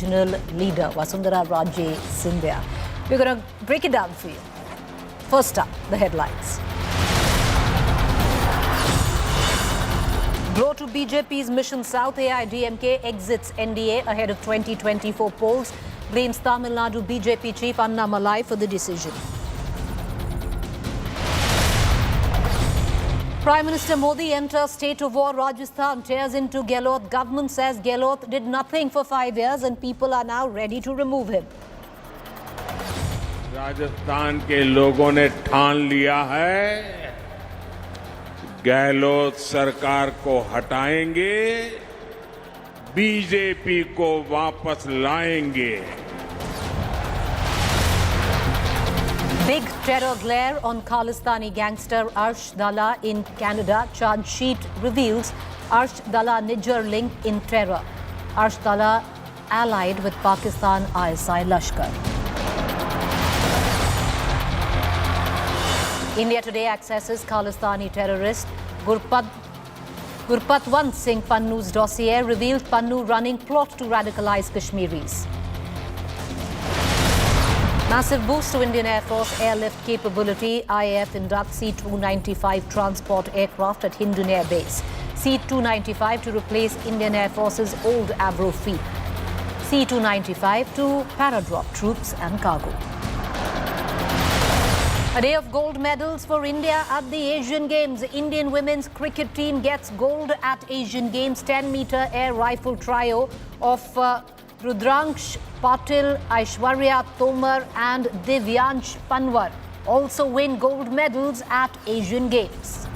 regional leader, Vasundhara Raje Scindia. We're going to break it down for you. First up, the headlines. Blow to BJP's Mission South. AIADMK exits NDA ahead of 2024 polls. Blames Tamil Nadu BJP chief Annamalai for the decision. Prime Minister Modi enters state of war. Rajasthan tears into Gehlot. Government says Gehlot did nothing for 5 years and people are now ready to remove him. Rajasthan के लोगों ने ठान लिया है, गहलोत सरकार को हटाएंगे, BJP को वापस लाएंगे. Big terror glare on Khalistani gangster Arsh Dalla in Canada. Charge sheet reveals Arsh Dalla Niger link in terror. Arsh Dalla allied with Pakistan ISI Lashkar. India today accesses Khalistani terrorist Gurpatwant Singh Pannu's dossier. Revealed Pannu running plot to radicalize Kashmiris. Massive boost to Indian Air Force airlift capability. IAF inducts C-295 transport aircraft at Hindun Air Base. C-295 to replace Indian Air Force's old Avro fleet. C-295 to paradrop troops and cargo. A day of gold medals for India at the Asian Games. The Indian women's cricket team gets gold at Asian Games. 10-meter air rifle trio of Rudraksh Patil, Aishwarya Tomar and Divyansh Panwar also win gold medals at Asian Games.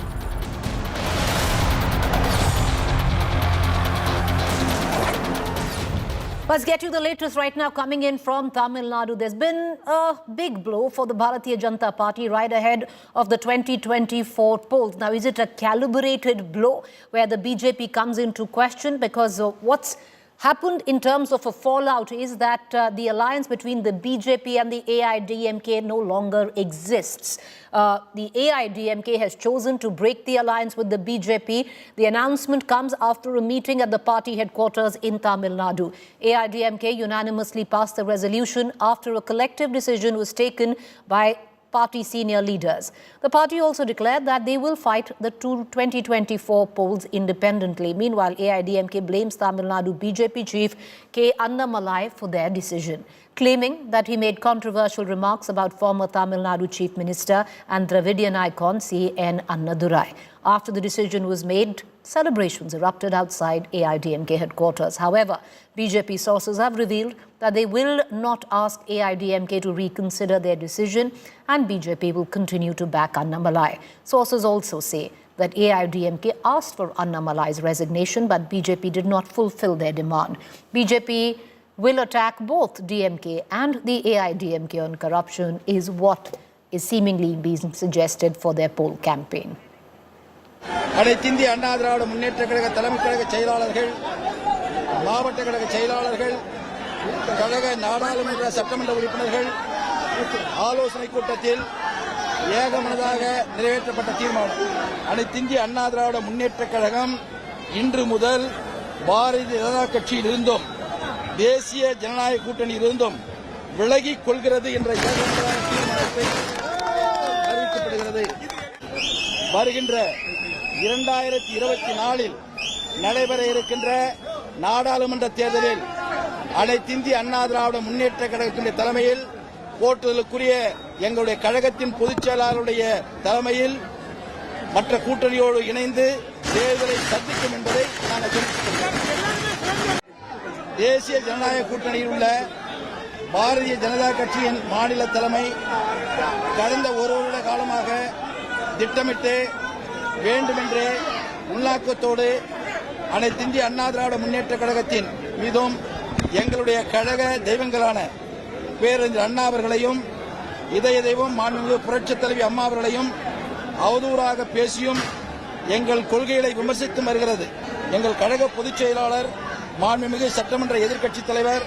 Let's get you the latest right now coming in from Tamil Nadu. There's been a big blow for the Bharatiya Janata Party right ahead of the 2024 polls. Now, is it a calibrated blow where the BJP comes into question? Because what's happened in terms of a fallout is that the alliance between the BJP and the AIADMK no longer exists. The AIADMK has chosen to break the alliance with the BJP. The announcement comes after a meeting at the party headquarters in Tamil Nadu. AIADMK unanimously passed the resolution after a collective decision was taken by party senior leaders. The party also declared that they will fight the 2024 polls independently. Meanwhile, AIADMK blames Tamil Nadu BJP chief K. Annamalai for their decision, claiming that he made controversial remarks about former Tamil Nadu chief minister and Dravidian icon C.N. Annadurai. After the decision was made, celebrations erupted outside AIADMK headquarters. However, BJP sources have revealed that they will not ask AIADMK to reconsider their decision and BJP will continue to back Annamalai. Sources also say that AIADMK asked for Annamalai's resignation, but BJP did not fulfill their demand. BJP will attack both DMK and the AIADMK on corruption is what is seemingly being suggested for their poll campaign. அனைத்து இந்திய அண்ணா திராவிட முன்னேற்ற கழக தலைமை கழக செயலாளர்கள், மாவட்ட கழக செயலாளர்கள், கழக நாடாளுமன்ற சட்டமன்ற உறுப்பினர்கள் ஆலோசனை கூட்டத்தில் ஏகமனதாக நிறைவேற்றப்பட்ட தீர்மானம். அனைத்து இந்திய அண்ணா திராவிட முன்னேற்ற கழகம் இன்று முதல் பாரதிய ஜனதா கட்சியில் இருந்தும் தேசிய ஜனநாயக கூட்டணியில் இருந்தும் விலகிக் கொள்கிறது என்ற ஏகமனதாக தீர்மானத்தை அறிவிக்கப்படுகிறது. வருகின்ற 2024 நடைபெற இருக்கின்ற நாடாளுமன்ற தேர்தலில் அனைத்து இந்திய அண்ணா திராவிட முன்னேற்ற கழகத்தின் தலைமையில் போற்றுதலுக்குரிய எங்களுடைய கழகத்தின் பொதுச் செயலாளருடைய தலைமையில் மற்ற கூட்டணியோடு இணைந்து தேர்தலை சந்திக்கும் என்பதை நாங்கள் தெரிவித்துள்ளோம். தேசிய ஜனநாயக கூட்டணியில் உள்ள பாரதிய ஜனதா கட்சியின் மாநில தலைமை கடந்த ஒரு வருட காலமாக திட்டமிட்டு வேண்டுமென்றே உள்நாக்கத்தோடு அனைத்து இந்திய அண்ணா திராவிட முன்னேற்ற கழகத்தின் மீதும் எங்களுடைய கழக தெய்வங்களான பேரறிஞர் அண்ணா அவர்களையும் இதய தெய்வம் மாண்புமிகு புரட்சித் தலைவி அம்மா அவர்களையும் அவதூறாக பேசியும் எங்கள் கொள்கைகளை விமர்சித்து வருகிறது. எங்கள் கழக பொதுச் செயலாளர் மாண்புமிகு சட்டமன்ற எதிர்க்கட்சித் தலைவர்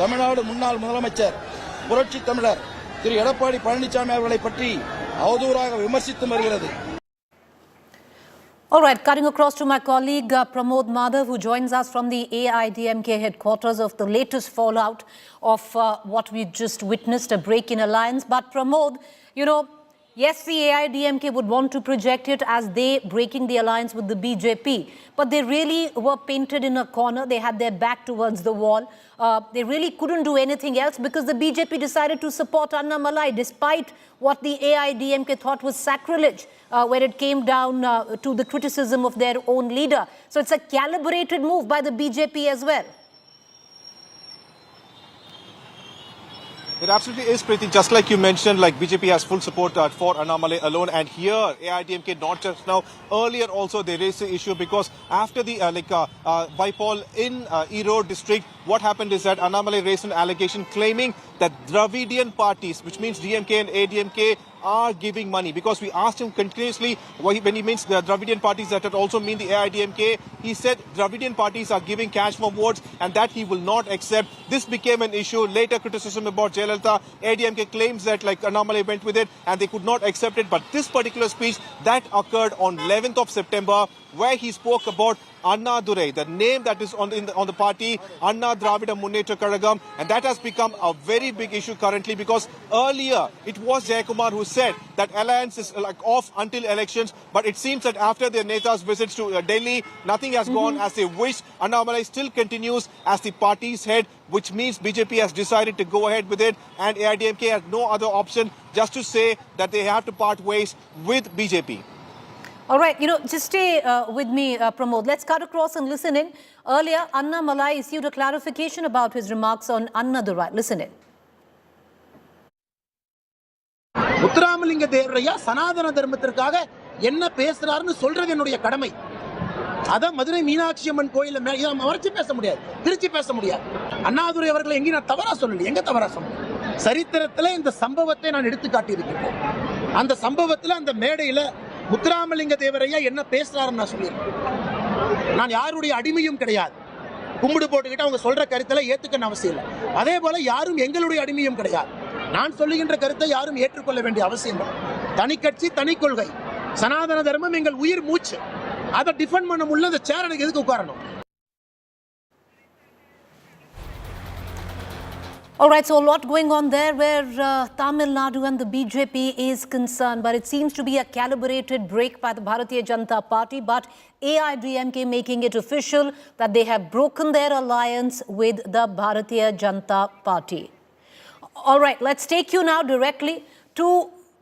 தமிழ்நாடு முன்னாள் முதலமைச்சர் புரட்சி தமிழர் திரு எடப்பாடி பழனிசாமி அவர்களை பற்றி அவதூறாக விமர்சித்து வருகிறது. All right, cutting across to my colleague Pramod Madhav, who joins us from the AIADMK headquarters of the latest fallout of what we just witnessed, a break in alliance. But Pramod, yes, the AIADMK would want to project it as they breaking the alliance with the BJP, but they really were painted in a corner. They had their back towards the wall. They really couldn't do anything else because the BJP decided to support Annamalai despite what the AIADMK thought was sacrilege when it came down to the criticism of their own leader. So it's a calibrated move by the BJP as well. It absolutely is, Preeti. Just like you mentioned, like BJP has full support for Annamalai alone, and here AIADMK not just now, earlier also they raised the issue because after the bypoll in Erode district, what happened is that Annamalai raised an allegation claiming that Dravidian parties, which means DMK and ADMK, are giving money, because we asked him continuously when he means the Dravidian parties, that it also mean the AIADMK. He said Dravidian parties are giving cash for votes and that he will not accept. This became an issue. Later criticism about Jayalalitha. AIADMK claims that Annamalai went with it and they could not accept it. But this particular speech that occurred on 11th of September, where he spoke about Anna Durai, the name that is on the party, Anna Dravida Munnetra Kazhagam, and that has become a very big issue currently, because earlier it was Jayakumar who said that alliance is off until elections, but it seems that after their Neta's visits to Delhi, nothing has gone as they wish. Annamalai still continues as the party's head, which means BJP has decided to go ahead with it, and AIADMK has no other option just to say that they have to part ways with BJP. All right, just stay with me, Pramod. Let's cut across and listen in. Earlier, Annamalai issued a clarification about his remarks on Anna Durai. Listen in. Muthuramalinga தேவரையா சனாதன தர்மத்திற்காக என்ன பேசுறாருன்னு சொல்றது என்னுடைய கடமை. அத மதுரை மீனாட்சி அம்மன் கோயில்ல மறைச்சு பேச முடியாது, திருச்சி பேச முடியாது. அண்ணாதுரை அவர்களை எங்கேயும் நான் தவறா சொல்லல. எங்க தவறா சொன்னேன்? சரித்திரத்துல இந்த சம்பவத்தை நான் எடுத்து காட்டியிருக்கிறேன். அந்த சம்பவத்துல அந்த மேடையில முத்துராமலிங்க தேவரையா என்ன பேசுறாருன்னு நான் சொல்லியிருக்கேன். நான் யாருடைய அடிமையும் கிடையாது. கும்பிடு போட்டுக்கிட்டு அவங்க சொல்ற கருத்தை ஏத்துக்கணும் அவசியம் இல்லை. அதே போல யாரும் எங்களுடைய அடிமையும் கிடையாது. நான் சொல்லுகின்ற கருத்தை யாரும் ஏற்றுக்கொள்ள வேண்டிய அவசியம் இல்லை. தனி கட்சி, தனி கொள்கை. சனாதன தர்மம் எங்கள் உயிர் மூச்சு. அதை டிஃபெண்ட் பண்ண முடியல. அந்த சேர் எனக்கு எதுக்கு உட்காரணும்? All right, so a lot going on there where Tamil Nadu and the BJP is concerned, but it seems to be a calibrated break by the Bharatiya Janata Party, but AIADMK making it official that they have broken their alliance with the Bharatiya Janata Party. All right, let's take you now directly to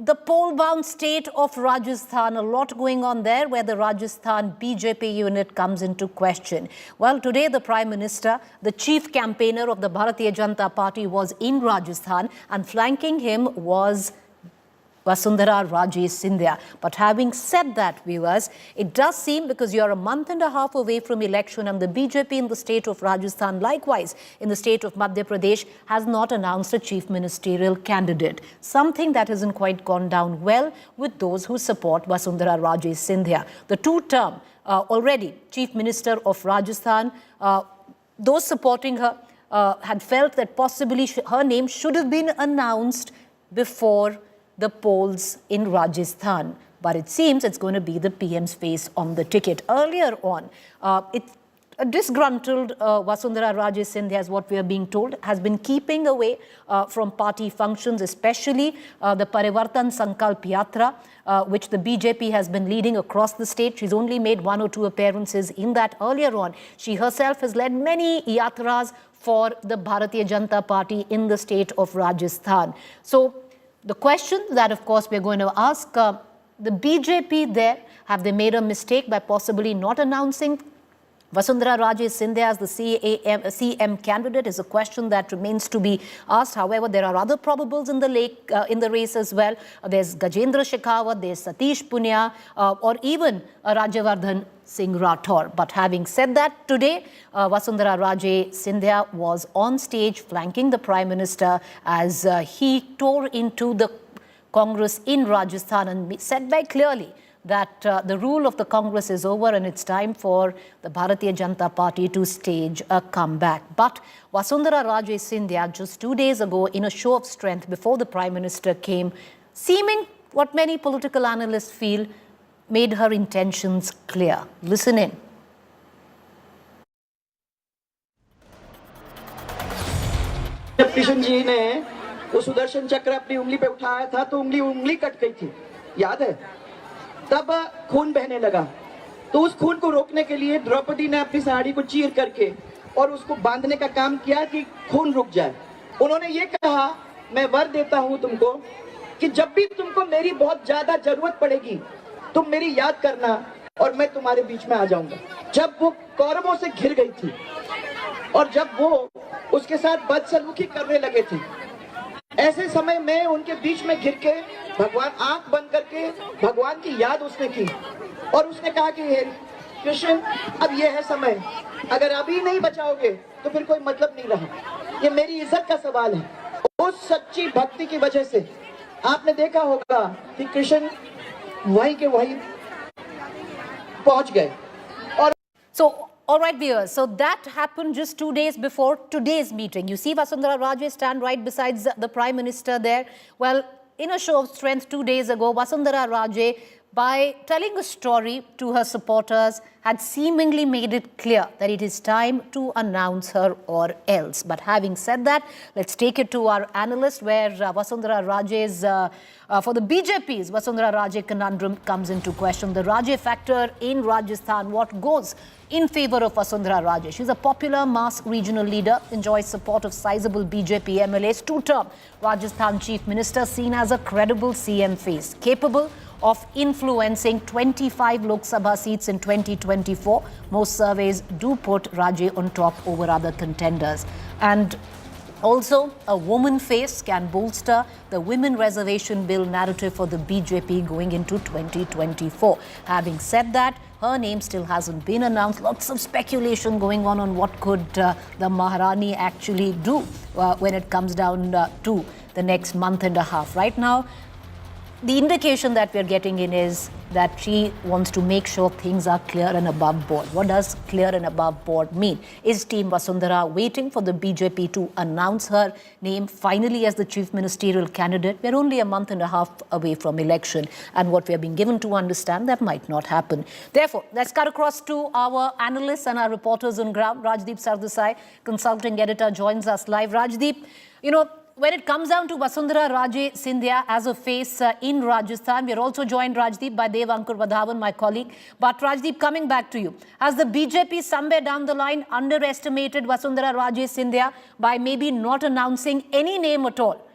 the poll-bound state of Rajasthan. A lot going on there where the Rajasthan BJP unit comes into question. Well, today the Prime Minister, the chief campaigner of the Bharatiya Janata Party, was in Rajasthan, and flanking him was Vasundhara Raje Scindia. But having said that, viewers, it does seem, because you're a month and a half away from election, and the BJP in the state of Rajasthan, likewise in the state of Madhya Pradesh, has not announced a chief ministerial candidate. Something that hasn't quite gone down well with those who support Vasundhara Raje Scindia. The two-term already chief minister of Rajasthan, those supporting her had felt that possibly her name should have been announced before the polls in Rajasthan. But it seems it's going to be the PM's face on the ticket. Earlier on, a disgruntled Vasundhara Raje Scindia, as what we are being told, has been keeping away from party functions, especially the Parivartan Sankalp Yatra, which the BJP has been leading across the state. She's only made 1 or 2 appearances in that earlier on. She herself has led many yatras for the Bharatiya Janata Party in the state of Rajasthan. So the question that, of course, we're going to ask the BJP there, have they made a mistake by possibly not announcing Vasundhara Raje Scindia as the CM candidate, is a question that remains to be asked. However, there are other probables in the race as well. There's Gajendra Shekhawat, there's Satish Punia, or even Rajyavardhan Singh Rathore. But having said that, today Vasundhara Raje Scindia was on stage flanking the Prime Minister as he tore into the Congress in Rajasthan and said very clearly that the rule of the Congress is over and it's time for the Bharatiya Janata Party to stage a comeback. But Vasundhara Raje Scindia, just 2 days ago, in a show of strength before the Prime Minister came, seeming what many political analysts feel made her intentions clear. Listen in. जब कृष्ण जी ने वो सुदर्शन चक्र अपनी उंगली पे उठाया था तो उंगली कट गई थी, याद है? तब खून बहने लगा, तो उस खून को रोकने के लिए द्रौपदी ने अपनी साड़ी को चीर करके और उसको बांधने का काम किया कि खून रुक जाए। उन्होंने ये कहा, मैं वर देता हूं तुमको कि जब भी तुमको मेरी बहुत ज्यादा जरूरत पड़ेगी तुम मेरी याद करना और मैं तुम्हारे बीच में आ जाऊंगा। जब वो कौरवों से घिर गई थी और जब वो उसके साथ बदसलूकी करने लगे थे, ऐसे समय में उनके बीच में घिर के भगवान आंख बंद करके भगवान की याद उसने की और उसने कहा कि हे कृष्ण, अब ये है समय, अगर अभी नहीं बचाओगे तो फिर कोई मतलब नहीं रहा, ये मेरी इज्जत का सवाल है। उस सच्ची भक्ति की वजह से आपने देखा होगा कि कृष्ण वहीं के वहीं पहुंच गए। और So, all right, viewers. So that happened just 2 days before today's meeting. You see Vasundhara Raje stand right beside the Prime Minister there. Well, in a show of strength 2 days ago, Vasundhara Raje, by telling a story to her supporters, had seemingly made it clear that it is time to announce her or else. But having said that, let's take it to our analyst where Vasundhara Raje's, for the BJP's Vasundhara Raje conundrum comes into question. The Raje factor in Rajasthan, what goes in favor of Vasundhara Raje? She's a popular mass regional leader, enjoys support of sizable BJP MLAs, two-term Rajasthan Chief Minister, seen as a credible CM face, capable of influencing 25 Lok Sabha seats in 2024. Most surveys do put Raje on top over other contenders. And also, a woman face can bolster the women reservation bill narrative for the BJP going into 2024. Having said that, her name still hasn't been announced. Lots of speculation going on what could the Maharani actually do when it comes down to the next month and a half. Right now, the indication that we're getting in is that she wants to make sure things are clear and above board. What does clear and above board mean? Is Team Vasundhara waiting for the BJP to announce her name finally as the chief ministerial candidate? We're only a month and a half away from election, and what we have been given to understand, that might not happen. Therefore, let's cut across to our analysts and our reporters on ground. Rajdeep Sardesai, consulting editor, joins us live. Rajdeep, you know, when it comes down to Vasundhara Raje Scindia as a face in Rajasthan, we are also joined, Rajdeep, by Dev Ankur Vadhavan, my colleague. But Rajdeep, coming back to you, has the BJP somewhere down the line underestimated Vasundhara Raje Scindia by maybe not announcing any name at all?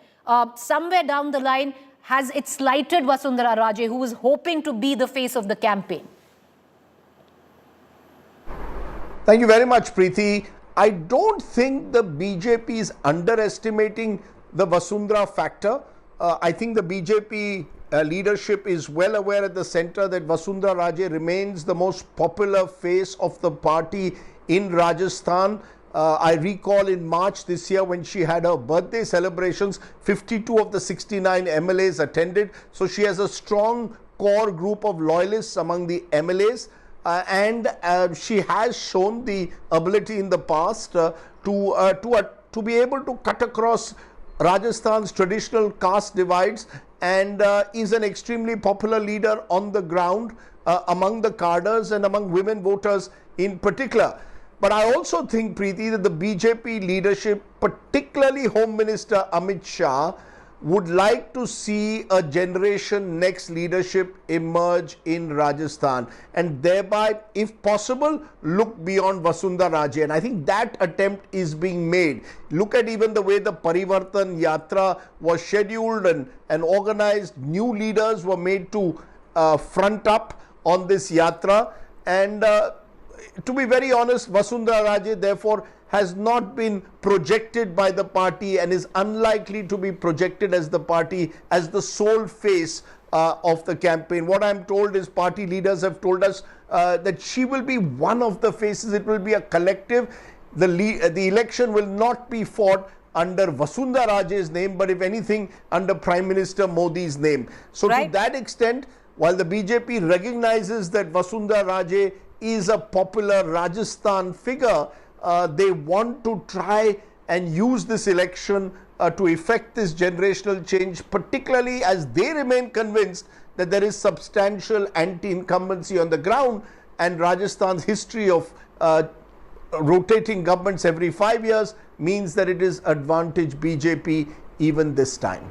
Somewhere down the line, has it slighted Vasundhara Raje, who was hoping to be the face of the campaign? Thank you very much, Preeti. I don't think the BJP is underestimating the Vasundhara factor. I think the BJP leadership is well aware at the centre that Vasundhara Raje remains the most popular face of the party in Rajasthan. I recall in March this year when she had her birthday celebrations, 52 of the 69 MLAs attended. So she has a strong core group of loyalists among the MLAs. And she has shown the ability in the past to be able to cut across Rajasthan's traditional caste divides, and is an extremely popular leader on the ground among the cadres and among women voters in particular. But I also think, Preeti, that the BJP leadership, particularly Home Minister Amit Shah, would like to see a generation next leadership emerge in Rajasthan, and thereby, if possible, look beyond Vasundhara Raje. And I think that attempt is being made. Look at even the way the Parivartan Yatra was scheduled and organized. New leaders were made to front up on this Yatra. And to be very honest, Vasundhara Raje, therefore, has not been projected by the party and is unlikely to be projected as the party as the sole face of the campaign. What I'm told is party leaders have told us that she will be one of the faces. It will be a collective. The election will not be fought under Vasundhara Raje's name, but if anything, under Prime Minister Modi's name. So to that extent, while the BJP recognizes that Vasundhara Raje is a popular Rajasthan figure, they want to try and use this election to effect this generational change, particularly as they remain convinced that there is substantial anti-incumbency on the ground, and Rajasthan's history of rotating governments every 5 years means that it is advantage BJP even this time.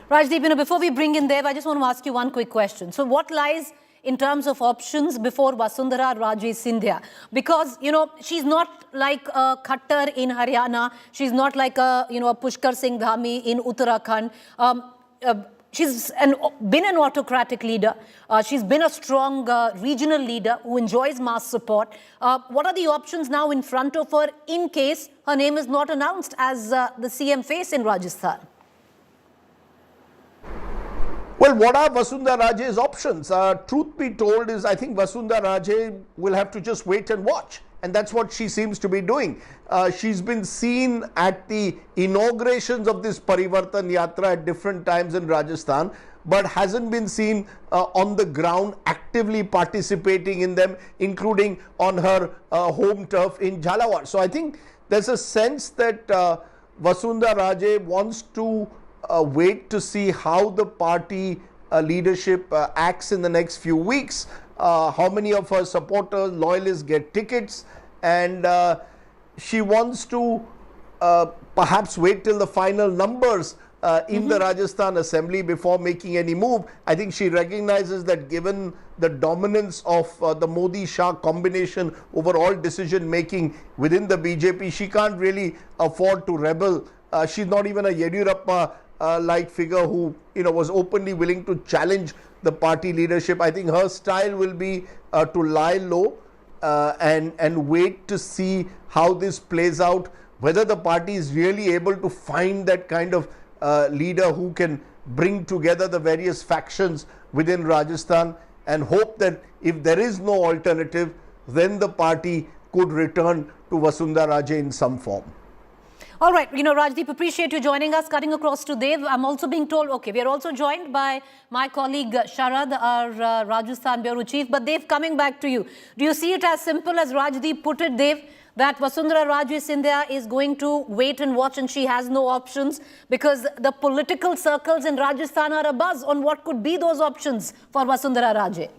Rajdeep, before we bring in Dev, I just want to ask you one quick question. So what lies in terms of options before Vasundhara Raje Scindia? Because, she's not like a Khattar in Haryana. She's not like a, a Pushkar Singh Dhami in Uttarakhand. She's been an autocratic leader. She's been a strong regional leader who enjoys mass support. What are the options now in front of her in case her name is not announced as the CM face in Rajasthan? Well, what are Vasundhara Raje's options? Truth be told is I think Vasundhara Raje will have to just wait and watch. And that's what she seems to be doing. She's been seen at the inaugurations of this Parivartan Yatra at different times in Rajasthan, but hasn't been seen on the ground actively participating in them, including on her home turf in Jhalawar. So I think there's a sense that Vasundhara Raje wants to wait to see how the party leadership acts in the next few weeks. How many of her supporters, loyalists get tickets, and she wants to perhaps wait till the final numbers in the Rajasthan Assembly before making any move. I think she recognizes that given the dominance of the Modi-Shah combination over all decision making within the BJP, she can't really afford to rebel. She's not even a Yediyurappa like figure who was openly willing to challenge the party leadership. I think her style will be to lie low and wait to see how this plays out, whether the party is really able to find that kind of leader who can bring together the various factions within Rajasthan, and hope that if there is no alternative, then the party could return to Vasundhara Raje in some form. All right, Rajdeep, appreciate you joining us. Cutting across to Dev, I'm also being told, okay, we are also joined by my colleague Sharad, our Rajasthan Bureau Chief. But Dev, coming back to you, do you see it as simple as Rajdeep put it, Dev, that Vasundhara Raje Scindia is going to wait and watch and she has no options because the political circles in Rajasthan are abuzz on what could be those options for Vasundhara Raje?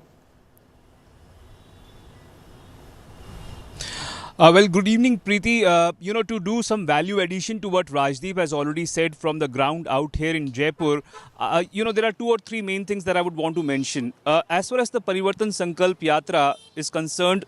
Well, good evening, Preeti. To do some value addition to what Rajdeep has already said from the ground out here in Jaipur, there are 2 or 3 main things that I would want to mention. As far as the Parivartan Sankalp Yatra is concerned,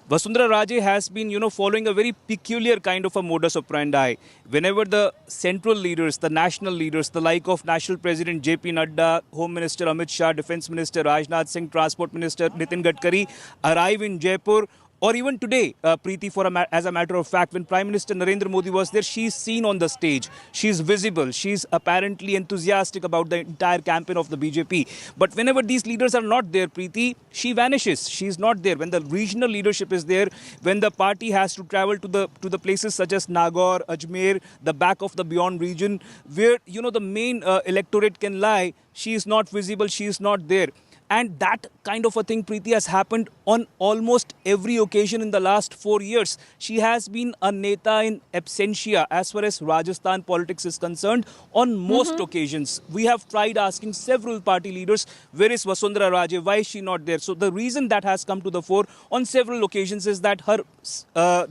Vasundhara Raje has been, following a very peculiar kind of a modus operandi. Whenever the central leaders, the national leaders, the like of National President JP Nadda, Home Minister Amit Shah, Defence Minister Rajnath Singh, Transport Minister Nitin Gadkari arrive in Jaipur, or even today, Preeti, as a matter of fact, when Prime Minister Narendra Modi was there, she's seen on the stage. She's visible. She's apparently enthusiastic about the entire campaign of the BJP. But whenever these leaders are not there, Preeti, she vanishes. She's not there. When the regional leadership is there, when the party has to travel to the places such as Nagaur, Ajmer, the back of the beyond region, where, the main electorate can lie, she is not visible, she is not there. And that kind of a thing, Preeti, has happened on almost every occasion in the last 4 years. She has been a neta in absentia as far as Rajasthan politics is concerned on most occasions. We have tried asking several party leaders, where is Vasundhara Raje? Why is she not there? So the reason that has come to the fore on several occasions is that her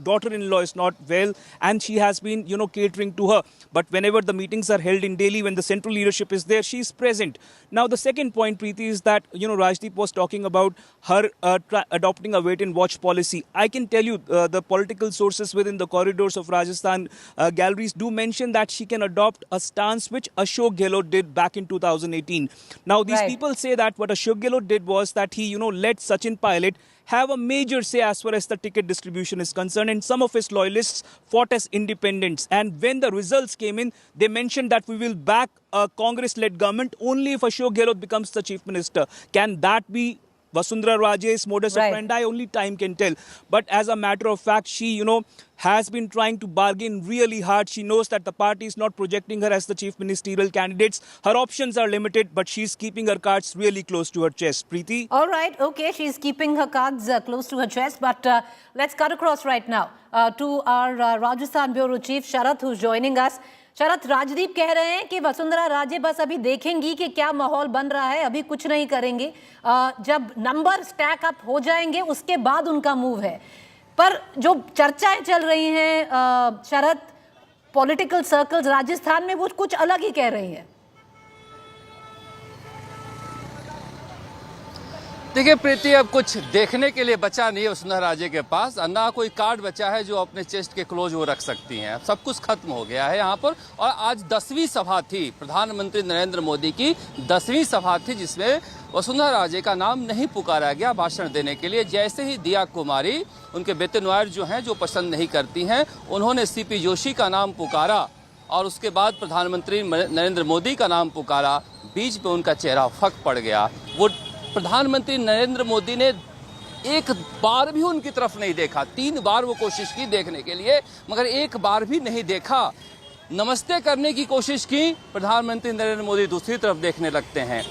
daughter-in-law is not well and she has been, catering to her. But whenever the meetings are held in Delhi, when the central leadership is there, she is present. Now, the second point, Preeti, is that, Rajdeep was talking about her adopting a wait-and-watch policy. I can tell you the political sources within the corridors of Rajasthan galleries do mention that she can adopt a stance which Ashok Gehlot did back in 2018. Now, these people say that what Ashok Gehlot did was that he, let Sachin Pilot have a major say as far as the ticket distribution is concerned, and some of his loyalists fought as independents. And when the results came in, they mentioned that we will back a Congress-led government only if Ashok Gehlot becomes the chief minister. Can that be Vasundhara Raje's modus operandi, only time can tell. But as a matter of fact, she, has been trying to bargain really hard. She knows that the party is not projecting her as the chief ministerial candidates. Her options are limited, but she's keeping her cards really close to her chest. Preeti? All right, okay, she's keeping her cards close to her chest, but let's cut across right now to our Rajasthan Bureau Chief, Sharath, who's joining us. शरद, राजदीप कह रहे हैं कि वसुंधरा राजे बस अभी देखेंगी कि क्या माहौल बन रहा है, अभी कुछ नहीं करेंगे, जब नंबर स्टैक अप हो जाएंगे उसके बाद उनका मूव है। पर जो चर्चाएं चल रही हैं शरद, पॉलिटिकल सर्कल्स राजस्थान में वो कुछ अलग ही कह रही हैं। देखिए प्रीति, अब कुछ देखने के लिए बचा नहीं है वसुंधरा राजे के पास, ना कोई कार्ड बचा है जो अपने चेस्ट के क्लोज वो रख सकती हैं। सब कुछ खत्म हो गया है यहाँ पर। और आज 10वीं सभा थी, प्रधानमंत्री नरेंद्र मोदी की 10वीं सभा थी, जिसमें वसुंधरा राजे का नाम नहीं पुकारा गया भाषण देने के लिए। जैसे ही दिया कुमारी, उनके बेटे नुआर जो हैं, जो पसंद नहीं करती हैं, उन्होंने सीपी जोशी का नाम पुकारा और उसके बाद प्रधानमंत्री नरेंद्र मोदी का नाम पुकारा। बीच में उनका चेहरा फक पड़ गया। वो प्रधानमंत्री नरेंद्र मोदी ने एक बार भी उनकी तरफ नहीं देखा। 3 बार वो कोशिश की देखने के लिए, मगर एक बार भी नहीं देखा। नमस्ते करने की कोशिश की, प्रधानमंत्री नरेंद्र मोदी दूसरी तरफ देखने लगते हैं।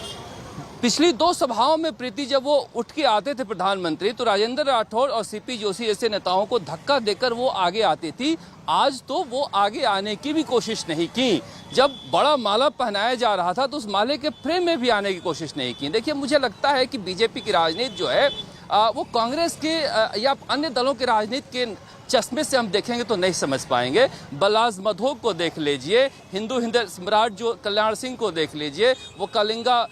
पिछली 2 सभाओं में प्रीति, जब वो उठ के आते थे प्रधानमंत्री, तो राजेंद्र राठौड़ और सीपी जोशी जैसे नेताओं को धक्का देकर वो आगे आती थी। आज तो वो आगे आने की भी कोशिश नहीं की। जब बड़ा माला पहनाया जा रहा था तो उस माले के फ्रेम में भी आने की कोशिश नहीं की। देखिए, मुझे लगता है कि बीजेपी की राजनीति जो है वो कांग्रेस के या अन्य दलों की राजनीति के चश्मे से हम देखेंगे तो नहीं समझ पाएंगे। बलाज मधोक को देख लीजिए, हिंदू सम्राट जो कल्याण सिंह को देख लीजिए, वो कलिंगा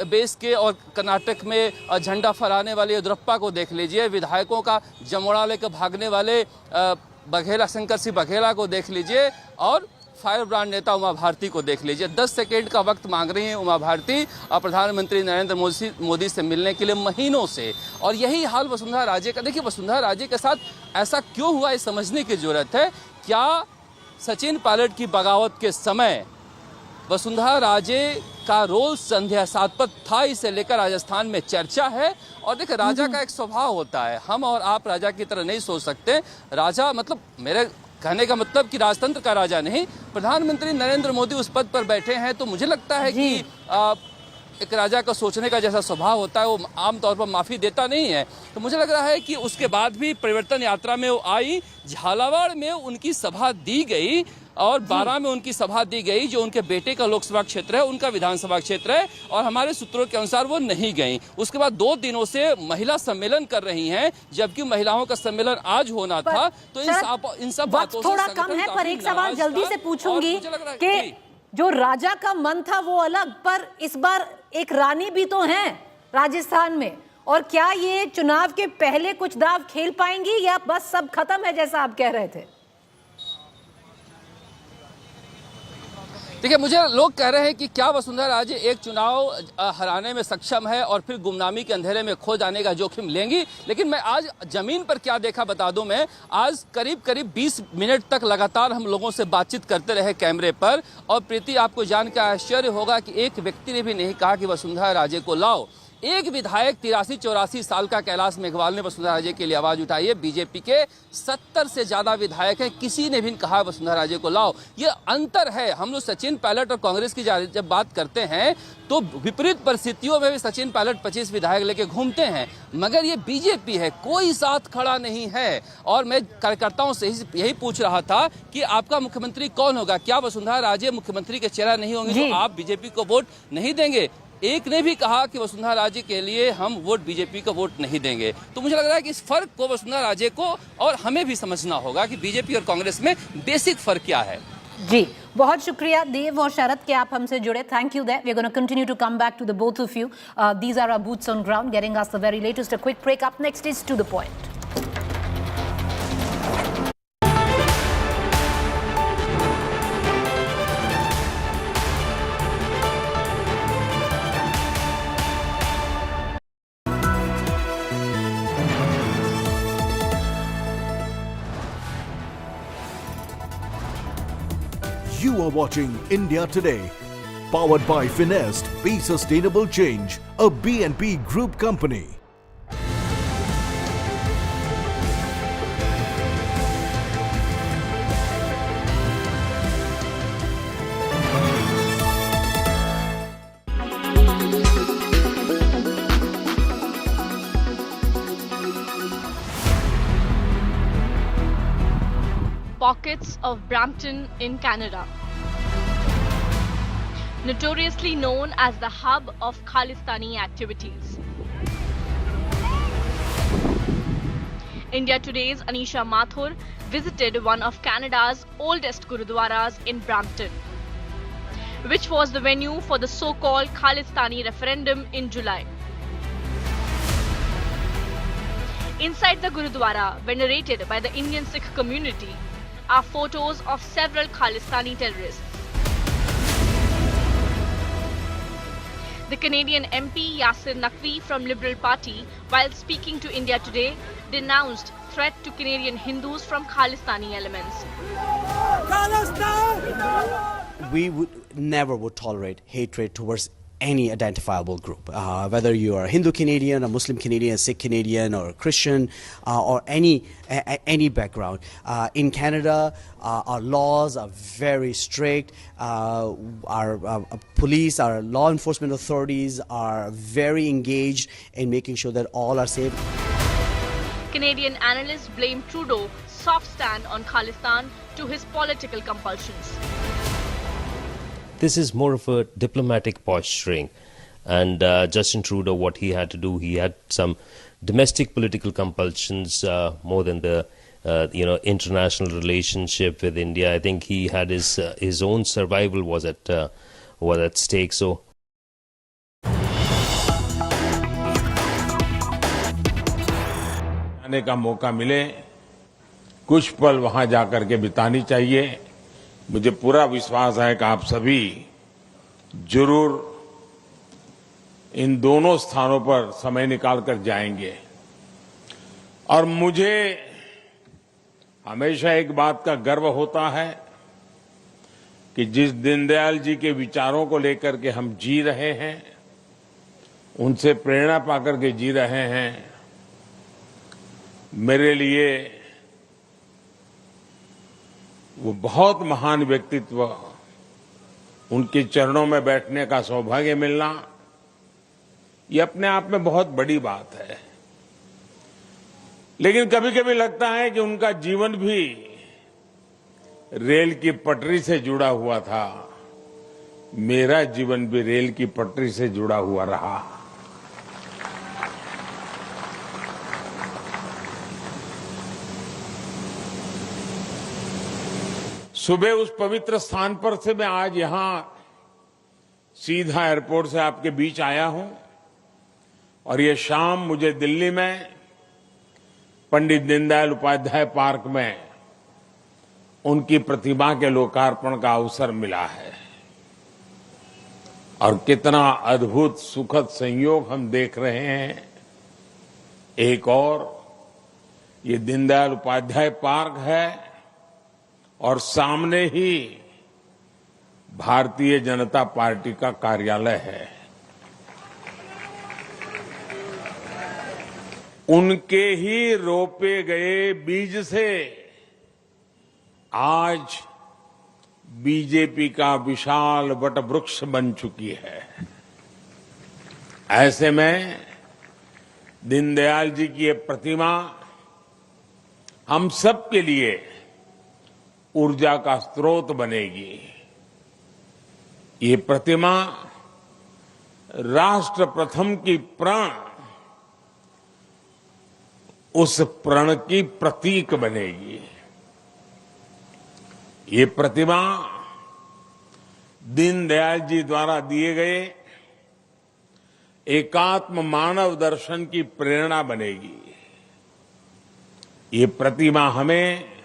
बेस के और कर्नाटक में झंडा फहराने वाले येदियुरप्पा को देख लीजिए, विधायकों का जमोड़ा लेकर भागने वाले बघेला, शंकर सिंह बघेला को देख लीजिए, और फायर ब्रांड नेता उमा भारती को देख लीजिए। 10 सेकेंड का वक्त मांग रही हैं उमा भारती और प्रधानमंत्री नरेंद्र मोदी से मिलने के लिए महीनों से। और यही हाल वसुंधरा राजे का। देखिए, वसुंधरा राजे के साथ ऐसा क्यों हुआ, ये समझने की जरूरत है। क्या सचिन पायलट की बगावत के समय वसुंधरा राजे का रोल संध्या सातपथ था, इसे लेकर राजस्थान में चर्चा है। और देखिए, राजा का एक स्वभाव होता है, हम और आप राजा की तरह नहीं सोच सकते। राजा मतलब, मेरे कहने का मतलब कि राजतंत्र का राजा नहीं, प्रधानमंत्री नरेंद्र मोदी उस पद पर बैठे हैं, तो मुझे लगता है कि एक राजा का सोचने का जैसा स्वभाव होता है, वो आमतौर पर माफ़ी देता नहीं है। तो मुझे लग रहा है कि उसके बाद भी परिवर्तन यात्रा में वो आई, झालावाड़ में उनकी सभा दी गई और 12 में उनकी सभा दी गई, जो उनके बेटे का लोकसभा क्षेत्र है, उनका विधानसभा क्षेत्र है, और हमारे सूत्रों के अनुसार वो नहीं गई। उसके बाद 2 दिनों से महिला सम्मेलन कर रही हैं, जबकि महिलाओं का सम्मेलन आज होना था। तो इन सब बातों से थोड़ा कम है, पर एक सवाल जल्दी से पूछूंगी कि जो राजा का मन था वो अलग, पर इस बार एक रानी भी तो है राजस्थान में, और क्या ये चुनाव के पहले कुछ दाव खेल पाएंगी या बस सब खत्म है जैसा आप कह रहे थे? देखिए, मुझे लोग कह रहे हैं कि क्या वसुंधरा राजे एक चुनाव हराने में सक्षम है और फिर गुमनामी के अंधेरे में खो जाने का जोखिम लेंगी। लेकिन मैं आज जमीन पर क्या देखा बता दूं। मैं आज करीब 20 मिनट तक लगातार हम लोगों से बातचीत करते रहे कैमरे पर, और प्रीति, आपको जानकर आश्चर्य होगा कि एक व्यक्ति ने भी नहीं कहा कि वसुंधरा राजे को लाओ। एक विधायक 83-84 साल का कैलाश मेघवाल ने वसुंधरा राजे के लिए आवाज उठाई है। बीजेपी के 70 से ज्यादा विधायक हैं, किसी ने भी कहा वसुंधरा राजे को लाओ। ये अंतर है। हम लोग सचिन पायलट और कांग्रेस की जब बात करते हैं तो विपरीत परिस्थितियों में भी सचिन पायलट 25 विधायक लेके घूमते हैं, मगर ये बीजेपी है, कोई साथ खड़ा नहीं है। और मैं कार्यकर्ताओं से यही पूछ रहा था कि आपका मुख्यमंत्री कौन होगा, क्या वसुंधरा राजे मुख्यमंत्री के चेहरा नहीं होंगे तो आप बीजेपी को वोट नहीं देंगे? एक ने भी कहा कि वसुंधरा राजे के लिए हम वोट बीजेपी का वोट नहीं देंगे। तो मुझे लग रहा है कि इस फर्क को वसुंधरा राजे को और हमें भी समझना होगा कि बीजेपी और कांग्रेस में बेसिक फर्क क्या है। जी, बहुत शुक्रिया देव और शरद के आप हमसे जुड़े। Thank you that we are gonna continue to come back to the both of you. These are our boots on ground getting us the very latest. A quick break. Up next is to the point. You are watching India Today. Powered by Finest, Be Sustainable Change, a B&P Group company. Pockets of Brampton in Canada. Notoriously known as the hub of Khalistani activities. India Today's Anisha Mathur visited one of Canada's oldest gurudwaras in Brampton, which was the venue for the so-called Khalistani referendum in July. Inside the gurudwara, venerated by the Indian Sikh community, are photos of several Khalistani terrorists. The Canadian MP Yasir Naqvi from Liberal Party, while speaking to India Today, denounced threat to Canadian Hindus from Khalistani elements. We never would tolerate hatred towards any identifiable group, whether you are a Hindu Canadian, a Muslim Canadian, a Sikh Canadian, or a Christian, or any background. In Canada, our laws are very strict. Our police, our law enforcement authorities are very engaged in making sure that all are safe. Canadian analysts blame Trudeau's soft stand on Khalistan to his political compulsions. This is more of a diplomatic posturing, and Justin Trudeau, what he had to do, he had some domestic political compulsions more than the international relationship with India. I think he had his own survival was at stake. So आने का मौका मिले, कुछ पल वहां जाकर के बितानी चाहिए। मुझे पूरा विश्वास है कि आप सभी जरूर इन दोनों स्थानों पर समय निकाल कर जाएंगे। और मुझे हमेशा एक बात का गर्व होता है कि जिस दीनदयाल जी के विचारों को लेकर के हम जी रहे हैं, उनसे प्रेरणा पाकर के जी रहे हैं, मेरे लिए वो बहुत महान व्यक्तित्व, उनके चरणों में बैठने का सौभाग्य मिलना, ये अपने आप में बहुत बड़ी बात है। लेकिन कभी-कभी लगता है कि उनका जीवन भी रेल की पटरी से जुड़ा हुआ था। मेरा जीवन भी रेल की पटरी से जुड़ा हुआ रहा। सुबह उस पवित्र स्थान पर से मैं आज यहां सीधा एयरपोर्ट से आपके बीच आया हूं, और ये शाम मुझे दिल्ली में पंडित दीनदयाल उपाध्याय पार्क में उनकी प्रतिमा के लोकार्पण का अवसर मिला है। और कितना अद्भुत सुखद संयोग हम देख रहे हैं। एक और ये दीनदयाल उपाध्याय पार्क है, और सामने ही भारतीय जनता पार्टी का कार्यालय है। उनके ही रोपे गए बीज से आज बीजेपी का विशाल वटवृक्ष बन चुकी है। ऐसे में दीनदयाल जी की ये प्रतिमा हम सब के लिए ऊर्जा का स्रोत बनेगी। ये प्रतिमा राष्ट्र प्रथम की प्रण, उस प्रण की प्रतीक बनेगी। ये प्रतिमा दीनदयाल जी द्वारा दिए गए एकात्म मानव दर्शन की प्रेरणा बनेगी। ये प्रतिमा हमें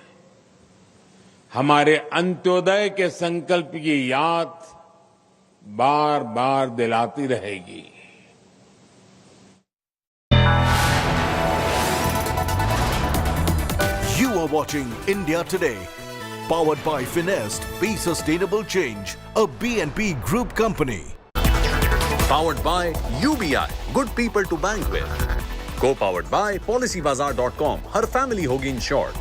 हमारे अंत्योदय के संकल्प की याद बार बार दिलाती रहेगी। You are watching India Today. Powered by Finest, Be Sustainable Change, a BNP Group company. Powered by UBI, good people to bank with. Co-powered by PolicyBazaar.com, her family होगी insured.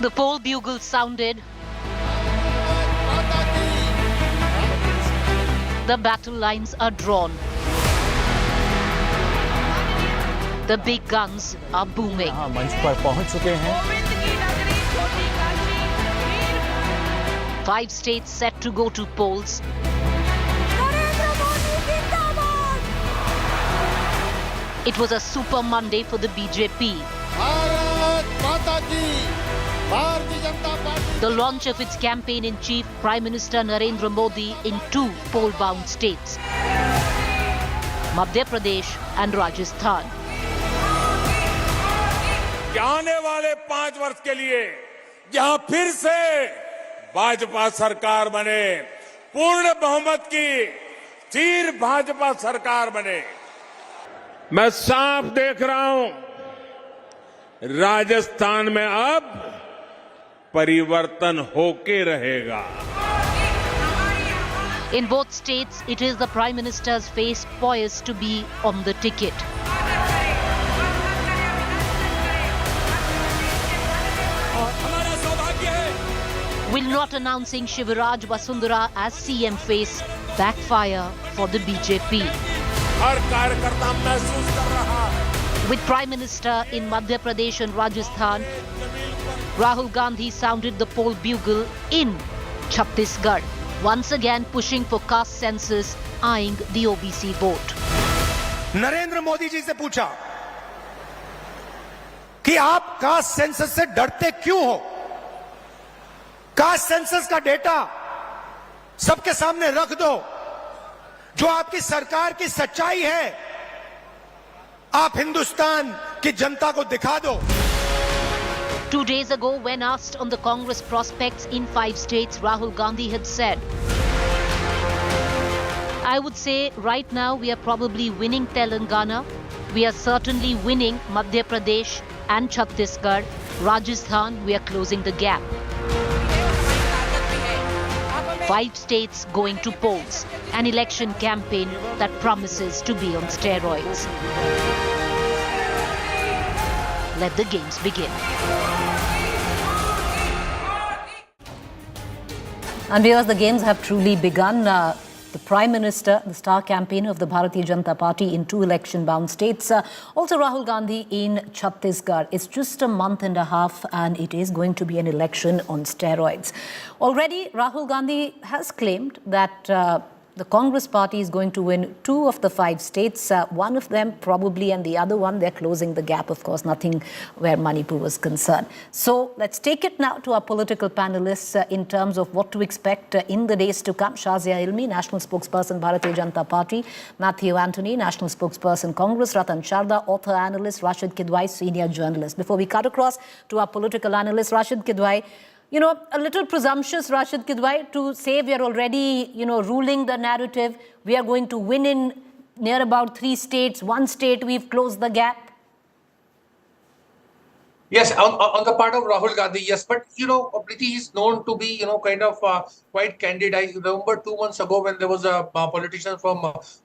The poll bugle sounded. The battle lines are drawn. The big guns are booming. मंच पर पहुंच चुके हैं. 5 states set to go to polls. It was a super Monday for the BJP. The launch of its campaign-in-chief, Prime Minister Narendra Modi, in 2 poll-bound states, Madhya Pradesh and Rajasthan. आने वाले 5 वर्ष के लिए जहां फिर से भाजपा सरकार बने, पूर्ण बहुमत की स्थिर भाजपा सरकार बने, मैं साफ देख रहा हूं राजस्थान में अब परिवर्तन होके रहेगा. In both states, it is the Prime Minister's face poised to be on the ticket. Will not announcing Shivraj Vasundhara as CM face backfire for the BJP? हर कार्यकर्ता महसूस कर रहा है. With Prime Minister in Madhya Pradesh and Rajasthan, Rahul Gandhi sounded the poll bugle in Chhattisgarh, once again pushing for caste census, eyeing the OBC vote. Narendra Modi ji से पूछा कि आप caste census से डरते क्यों हो? कास्ट सेंसस का डेटा सबके सामने रख दो. जो आपकी सरकार की सच्चाई है, आप हिंदुस्तान की जनता को दिखा दो. 2 days ago, when asked on the Congress prospects in 5 states, Rahul Gandhi had said, I would say right now we are probably winning Telangana. We are certainly winning Madhya Pradesh and Chhattisgarh. Rajasthan, we are closing the gap. 5 states going to polls. An election campaign that promises to be on steroids. Let the games begin. And viewers, the games have truly begun. The Prime Minister, the star campaigner of the Bharatiya Janata Party in 2 election-bound states. Also Rahul Gandhi in Chhattisgarh. It's just a month and a half and it is going to be an election on steroids. Already, Rahul Gandhi has claimed that the Congress party is going to win 2 of the 5 states. One of them probably, and the other one, they're closing the gap, of course, nothing where Manipur was concerned. So let's take it now to our political panelists in terms of what to expect in the days to come. Shazia Ilmi, National Spokesperson, Bharatiya Janata Party. Matthew Anthony, National Spokesperson, Congress. Ratan Sharda, author, analyst. Rashid Kidwai, senior journalist. Before we cut across to our political analyst, Rashid Kidwai, you know, a little presumptuous, Rashid Kidwai, to say we are already, ruling the narrative. We are going to win in near about 3 states. 1 state, we've closed the gap. Yes, on the part of Rahul Gandhi, yes. But, Preeti is known to be, kind of quite candid. I remember 2 months ago when there was a politician from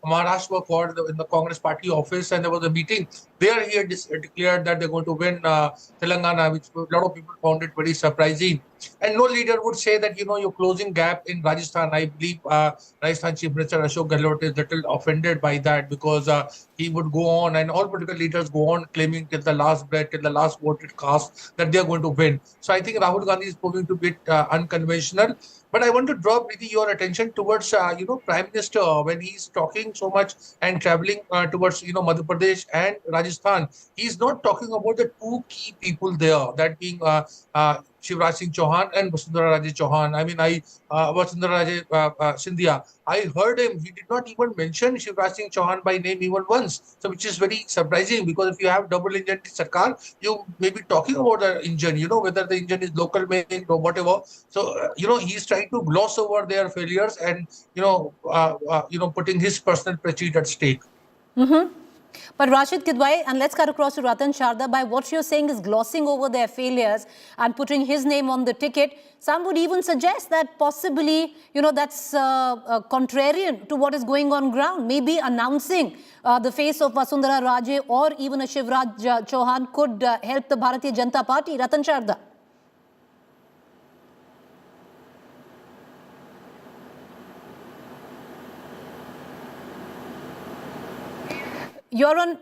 Maharashtra called in the Congress party office and there was a meeting. There he had declared that they're going to win Telangana, which a lot of people found it very surprising. And no leader would say that, you're closing gap in Rajasthan. I believe Rajasthan Chief Minister Ashok Gehlot is a little offended by that because he would go on and all political leaders go on claiming till the last breath, till the last vote it cast that they're going to win. So I think Rahul Gandhi is proving to be unconventional. But I want to draw Preeti, your attention towards Prime Minister when he's talking so much and traveling towards Madhya Pradesh and Rajasthan. He's not talking about the two key people there, that being Shivraj Singh Chauhan and Vasundhara Raje Chauhan. I mean, Vasundhara Raje Scindia. I heard him. He did not even mention Shivraj Singh Chauhan by name even once. So, which is very surprising, because if you have double engine sarkar, you may be talking about the engine, whether the engine is local made or whatever. So, he's trying to gloss over their failures and, putting his personal prestige at stake. But Rashid Kidwai, and let's cut across to Ratan Sharda, by what you're saying is glossing over their failures and putting his name on the ticket. Some would even suggest that possibly, that's contrarian to what is going on ground. Maybe announcing the face of Vasundhara Raje or even a Shivraj Chauhan could help the Bharatiya Janata Party. Ratan Sharda. You're on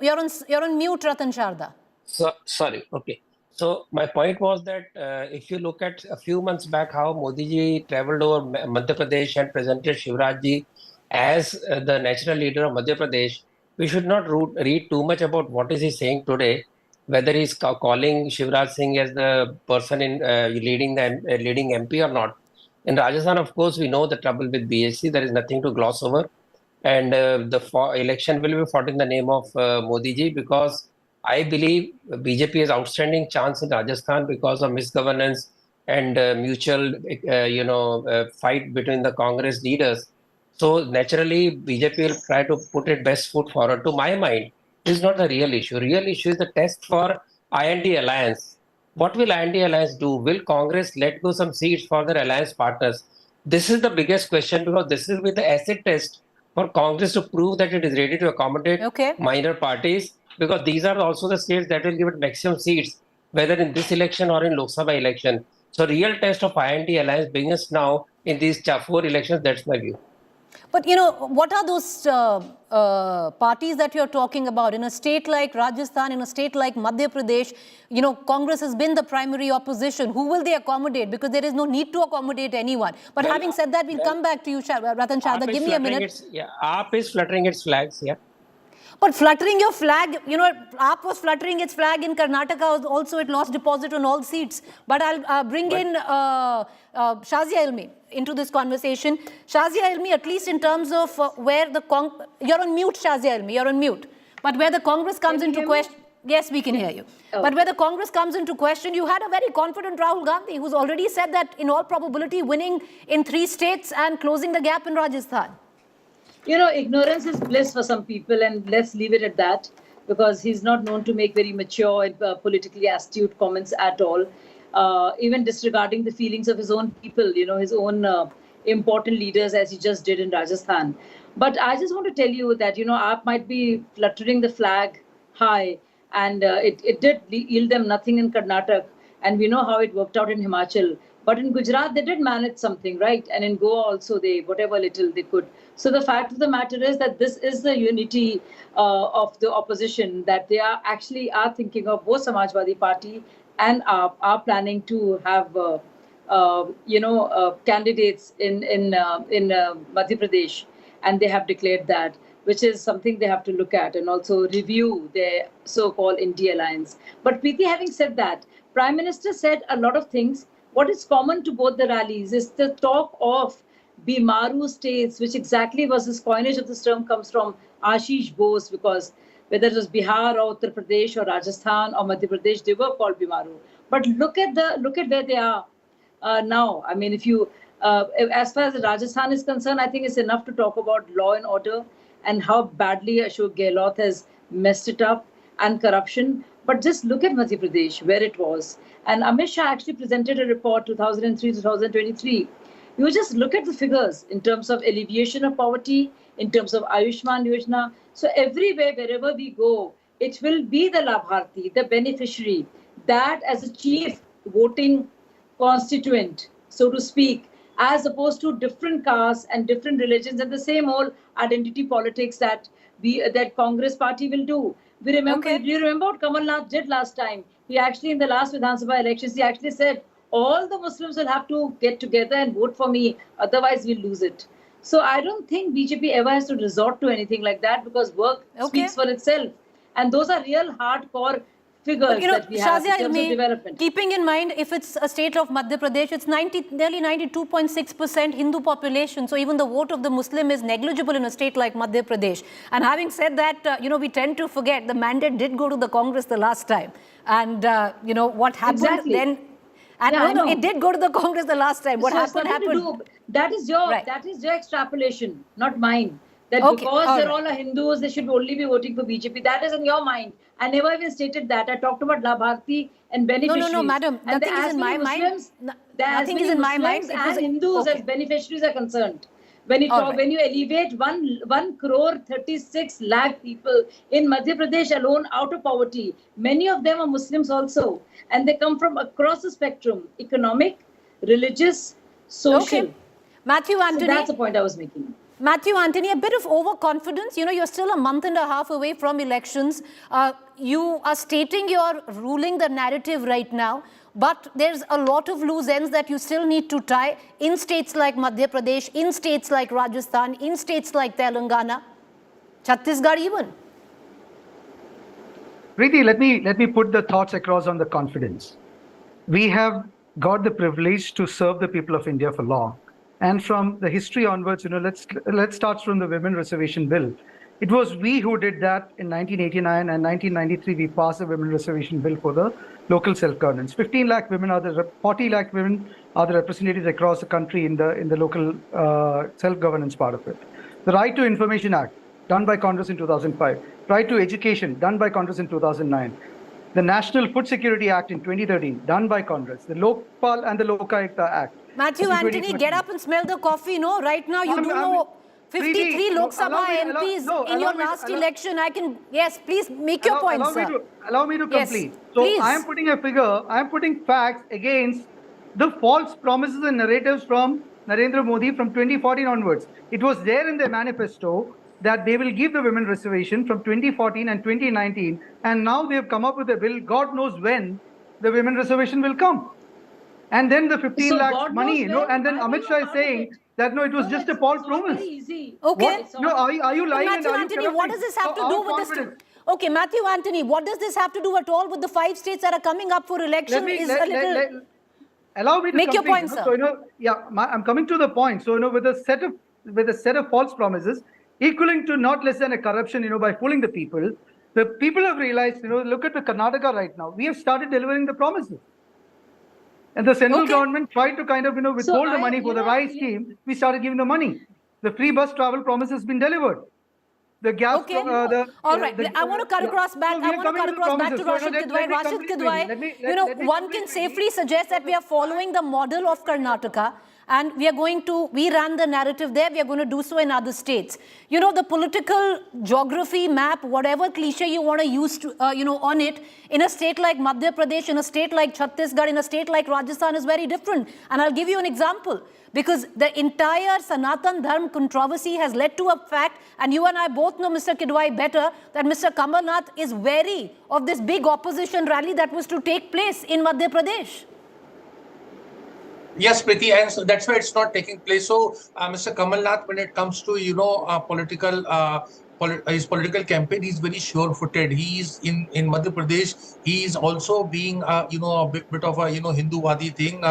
mute, Ratan Sharda. So sorry. Okay. So my point was that if you look at a few months back, how Modi ji traveled over Madhya Pradesh and presented Shivraj ji as the natural leader of Madhya Pradesh, we should not read too much about what is he saying today, whether he's calling Shivraj Singh as the person in leading MP or not. In Rajasthan, of course, we know the trouble with BSC. There is nothing to gloss over. And the election will be fought in the name of Modi ji, because I believe BJP has outstanding chance in Rajasthan because of misgovernance and mutual, fight between the Congress leaders. So naturally, BJP will try to put its best foot forward. To my mind, this is not the real issue. Real issue is the test for IND alliance. What will IND alliance do? Will Congress let go some seats for their alliance partners? This is the biggest question, because this will be the acid test for Congress to prove that it is ready to accommodate minor parties, because these are also the states that will give it maximum seats, whether in this election or in Lok Sabha election. So real test of IND alliance begins now in these 4 elections. That's my view. But, what are those parties that you're talking about? In a state like Rajasthan, in a state like Madhya Pradesh, Congress has been the primary opposition. Who will they accommodate? Because there is no need to accommodate anyone. But having said that, we'll come back to you, Ratan Sharda. Give me a minute. AAP is fluttering its flags, But fluttering your flag, AAP was fluttering its flag in Karnataka. Also, it lost deposit on all seats. But I'll bring in Shazia Ilmi into this conversation. Shazia Ilmi, at least in terms of where the you're on mute, Shazia Ilmi, you're on mute. But where the Congress comes into question, yes, we can hear you. Oh. But where the Congress comes into question, you had a very confident Rahul Gandhi, who's already said that in all probability winning in 3 states and closing the gap in Rajasthan. Ignorance is bliss for some people, and let's leave it at that, because he's not known to make very mature and politically astute comments at all, even disregarding the feelings of his own people, his own important leaders, as he just did in Rajasthan. But I just want to tell you that, AAP might be fluttering the flag high, and it did yield them nothing in Karnataka, and we know how it worked out in Himachal. But in Gujarat, they did manage something, right? And in Goa also, they whatever little they could. So the fact of the matter is that this is the unity of the opposition, that they are thinking of both Samajwadi Party and are planning to have candidates in Madhya Pradesh, and they have declared that, which is something they have to look at and also review their so-called India alliance. But Preeti, having said that, Prime Minister said a lot of things. What is common to both the rallies is the talk of Bimaru states, which exactly was this coinage of this term comes from Ashish Bose, because whether it was Bihar or Uttar Pradesh or Rajasthan or Madhya Pradesh, they were called Bimaru. But look at where they are now. I mean, if you as far as Rajasthan is concerned, I think it's enough to talk about law and order and how badly Ashok Gehlot has messed it up, and corruption. But just look at Madhya Pradesh, where it was. And Amit Shah actually presented a report 2003-2023. You just look at the figures in terms of alleviation of poverty, in terms of Ayushman Yojana. So everywhere, wherever we go, it will be the Labharti, the beneficiary, that as a chief voting constituent, so to speak, as opposed to different castes and different religions and the same old identity politics that Congress party will do. Do you remember what Kamal Nath did last time? He actually, in the last Vidhan Sabha elections, he actually said, all the Muslims will have to get together and vote for me, otherwise we'll lose it. So I don't think BJP ever has to resort to anything like that, because work speaks for itself. And those are real hardcore figures But, that we have in Shazia, terms of development. keeping in mind, if it's a state of Madhya Pradesh, it's nearly 92.6% Hindu population. So even the vote of the Muslim is negligible in a state like Madhya Pradesh. And having said that, we tend to forget the mandate did go to the Congress the last time. And, what happened then... And it did go to the Congress the last time. What happened? That is your extrapolation, not mine. That because they're all Hindus, they should only be voting for BJP. That is in your mind. I never even stated that. I talked about Labharti and beneficiaries. No, madam. Nothing is in my mind. Nothing is in my mind. And Hindus as beneficiaries are concerned. When you elevate 1 crore 36 lakh people in Madhya Pradesh alone out of poverty, many of them are Muslims also, and they come from across the spectrum: economic, religious, social. Okay. Matthew Anthony. So that's the point I was making. Matthew Anthony, a bit of overconfidence. You're still a month and a half away from elections. You are stating you're ruling the narrative right now, but there's a lot of loose ends that you still need to tie in states like Madhya Pradesh, in states like Rajasthan, in states like Telangana, Chhattisgarh even. Preeti, let me put the thoughts across on the confidence. We have got the privilege to serve the people of India for long. And from the history onwards, let's start from the Women Reservation Bill. It was we who did that in 1989 and 1993. We passed the Women Reservation Bill for the local self-governance. 40 lakh women are the representatives across the country in the local self-governance part of it. The Right to Information Act, done by Congress in 2005. Right to Education, done by Congress in 2009. The National Food Security Act in 2013, done by Congress. The Lokpal and the Lokayukta Act. Matthew Anthony, get up and smell the coffee. No, right now you do know 53 Lok Sabha MPs in your last election. Yes, please make your point, sir. Allow me to complete. Yes, so please. I am putting a figure, I am putting facts against the false promises and narratives from Narendra Modi from 2014 onwards. It was there in their manifesto that they will give the women reservation from 2014 and 2019, and now they have come up with a bill. God knows when the women reservation will come. And then the 15 lakhs money, and then Amit Shah is saying that it was just a false promise. Okay. Are you lying? Matthew Anthony, what does this have to do with this? Okay, Matthew Anthony, what does this have to do at all with the 5 states that are coming up for election? Allow me to make your point, sir. So, I'm coming to the point. So, with a set of false promises, equaling to not less than a corruption, by fooling the people have realized, look at the Karnataka right now. We have started delivering the promises. And the central government tried to withhold the money for the RISE scheme. We started giving the money. The free bus travel promise has been delivered. The gas. All right. I want to cut across back. I want to cut across back to Rashid Kidwai. Rashid Kidwai, one can safely suggest that we are following the model of Karnataka. And we ran the narrative there, we are going to do so in other states. The political geography map, whatever cliche you want to use on it, in a state like Madhya Pradesh, in a state like Chhattisgarh, in a state like Rajasthan is very different. And I'll give you an example. Because the entire Sanatan Dharm controversy has led to a fact, and you and I both know, Mr. Kidwai, better, that Mr. Kamal Nath is wary of this big opposition rally that was to take place in Madhya Pradesh. Yes, Preeti, and so that's why it's not taking place. So, Mr. Kamal Nath, when it comes to his political campaign, he's very sure-footed. He's in Madhya Pradesh. He is also being a bit of a Hindu-wadi thing,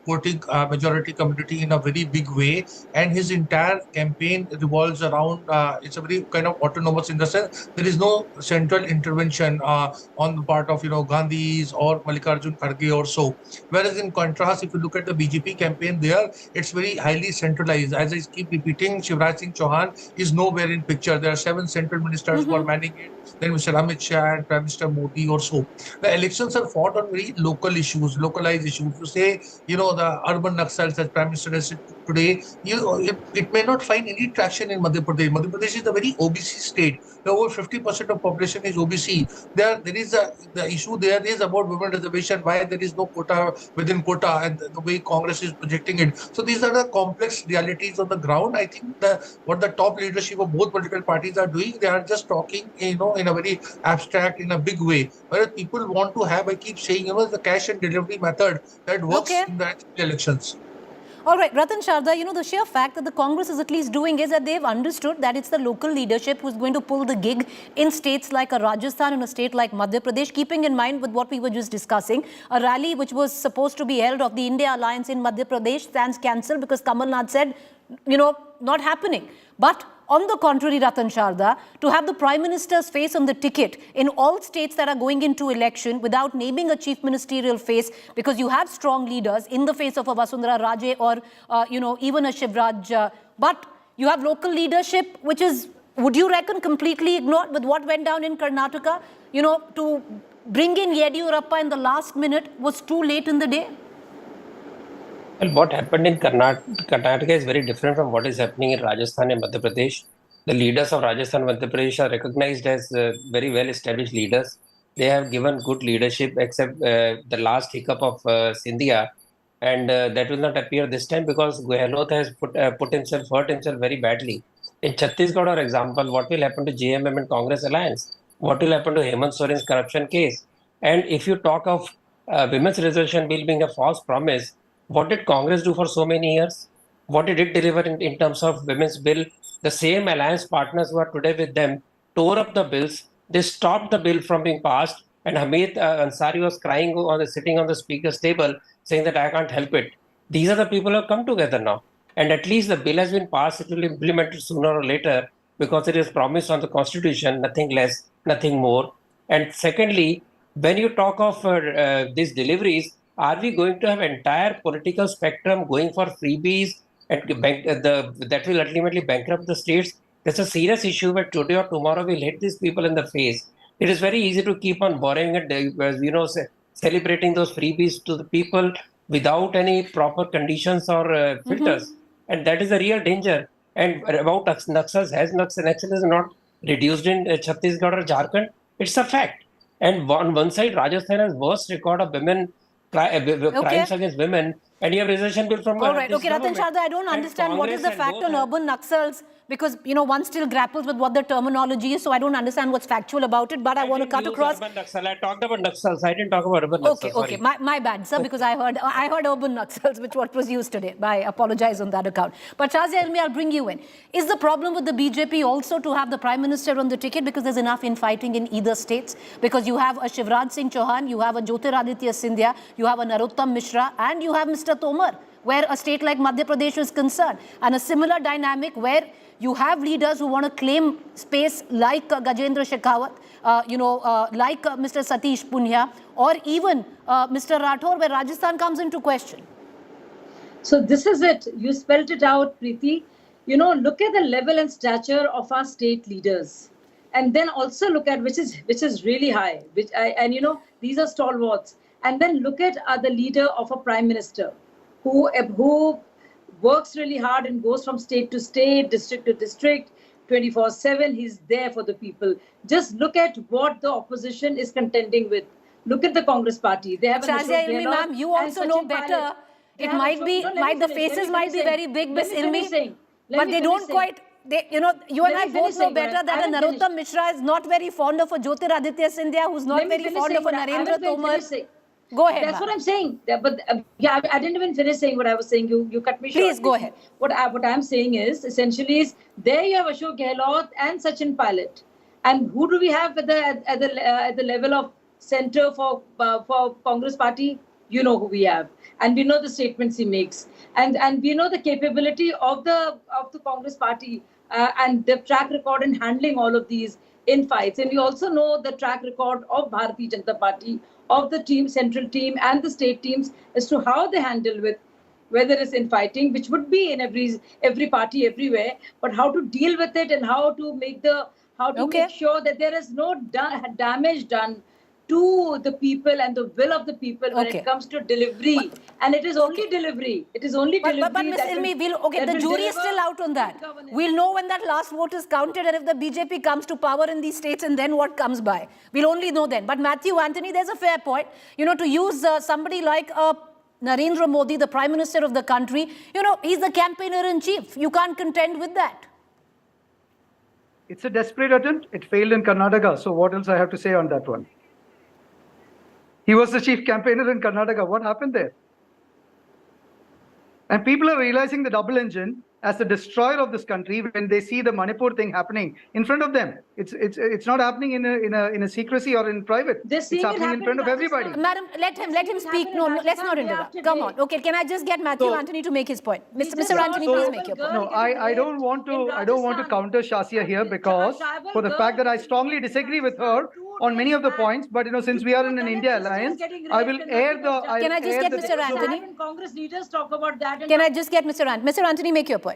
voting majority community in a very big way, and his entire campaign revolves around. It's a very kind of autonomous in the sense there is no central intervention on the part of Gandhis or Mallikarjun Kharge or so. Whereas in contrast, if you look at the BJP campaign there, it's very highly centralized. As I keep repeating, Shivraj Singh Chauhan is nowhere in picture. There are 7 central ministers who are manning it, then Mr. Amit Shah and Prime Minister Modi or so. The elections are fought on very local issues, localized issues. You say, the urban Naxals, as Prime Minister has said today, it may not find any traction in Madhya Pradesh. Madhya Pradesh is a very OBC state. Over 50% of population is OBC. There is the issue there is about women reservation, why there is no quota within quota, and the way Congress is projecting it. So these are the complex realities on the ground. I think what the top leadership of both political parties are doing, they are just talking, in a very abstract, in a big way. Whereas people want to have, I keep saying, the cash and delivery method that works in the elections. All right, Ratan Sharda, the sheer fact that the Congress is at least doing is that they've understood that it's the local leadership who's going to pull the gig in states like Rajasthan and a state like Madhya Pradesh, keeping in mind with what we were just discussing. A rally which was supposed to be held of the India Alliance in Madhya Pradesh stands cancelled because Kamal Nath said, not happening. But on the contrary, Ratan Sharda, to have the Prime Minister's face on the ticket in all states that are going into election without naming a chief ministerial face, because you have strong leaders in the face of a Vasundhara Raje or, even a Shivraj, but you have local leadership, which is, would you reckon, completely ignored with what went down in Karnataka? To bring in Yediyurappa in the last minute was too late in the day? Well, what happened in Karnataka is very different from what is happening in Rajasthan and Madhya Pradesh. The leaders of Rajasthan and Madhya Pradesh are recognized as very well-established leaders. They have given good leadership, except the last hiccup of Scindia, and that will not appear this time because Gehlot has hurt himself very badly. In Chhattisgarh, for example, what will happen to JMM and Congress alliance? What will happen to Hemant Soren's corruption case? And if you talk of women's reservation bill being a false promise, what did Congress do for so many years? What did it deliver in terms of women's bill? The same alliance partners who are today with them tore up the bills. They stopped the bill from being passed. And Hamid Ansari was crying sitting on the speaker's table saying that I can't help it. These are the people who have come together now. And at least the bill has been passed. It will be implemented sooner or later because it is promised on the constitution, nothing less, nothing more. And secondly, when you talk of these deliveries, are we going to have entire political spectrum going for freebies and that will ultimately bankrupt the states? That's a serious issue where today or tomorrow we'll hit these people in the face. It is very easy to keep on borrowing and celebrating those freebies to the people without any proper conditions or filters. And that is a real danger. And about Naxals, has Naxals not reduced in Chhattisgarh or Jharkhand? It's a fact. And on one side, Rajasthan has worst record of women crimes against women, and you have reservation bill from all right, okay, Ratan Sharda, I don't understand what is the fact on urban Naxals, because one still grapples with what the terminology is, so I don't understand what's factual about it, but I want to cut across. Urban Naxal. I talked about Naxals. I didn't talk about urban Naxals. Okay, my bad, sir, because I heard urban Naxals, which what was used today. I apologize on that account. But Shazia Ilmi, I'll bring you in. Is the problem with the BJP also to have the Prime Minister on the ticket because there's enough infighting in either states? Because you have a Shivraj Singh Chauhan, you have a Jyotiraditya Scindia, you have a Narottam Mishra, and you have Mr. Tomar, where a state like Madhya Pradesh is concerned. And a similar dynamic where you have leaders who want to claim space like Gajendra Shekhawat, like Mr. Satish Punia, or even Mr. Rathore, where Rajasthan comes into question. So this is it. You spelled it out, Preeti. Look at the level and stature of our state leaders. And then also look at which is really high. These are stalwarts. And then look at the leader of a prime minister who works really hard and goes from state to state, district to district, 24/7. He's there for the people. Just look at what the opposition is contending with. Look at the Congress party. They have Shazia Ilmi, ma'am, you also know better. It might be, the faces might be very big, Miss Ilmi, but they don't quite. You and I both know better that a Narottam Mishra is not very fond of a Jyotiraditya Scindia, who's not very fond of a Narendra Tomar. Go ahead. That's what I'm saying. But I didn't even finish saying what I was saying. You cut me short. Please go ahead. What I'm saying is essentially there you have Ashok Gehlot and Sachin Pilot, and who do we have at the level of center for Congress party? You know who we have, and we know the statements he makes, and we know the capability of the Congress party and the track record in handling all of these infights, and we also know the track record of Bharatiya Janata Party, of the team, central team and the state teams as to how they handle with whether it's infighting, which would be in every party everywhere, but how to deal with it and how to make sure that there is no damage done to the people and the will of the people when it comes to delivery. And it is only delivery. It is only delivery. But Ms. Ilmi, the jury is still out on that. We'll know when that last vote is counted and if the BJP comes to power in these states and then what comes by. We'll only know then. But Matthew Anthony, there's a fair point. To use somebody like Narendra Modi, the Prime Minister of the country, he's the campaigner in chief. You can't contend with that. It's a desperate attempt. It failed in Karnataka. So what else I have to say on that one? He was the chief campaigner in Karnataka. What happened there? And people are realizing the double engine as the destroyer of this country when they see the Manipur thing happening in front of them. It's not happening in a secrecy or in private. It's happening in front of everybody. Madam, let him speak. No, let's not interrupt. Come on. Okay, can I just get Matthew Anthony to make his point? Mr. Anthony, please make your point. No, I don't want to counter Shazia here because for the fact that I strongly disagree with her on many of the points, but since we are in an India alliance, I will air the. Can I just get Mr. Anthony? Congress leaders talk about that. Can I just get Mr. Anthony? Mr. Anthony, make your point.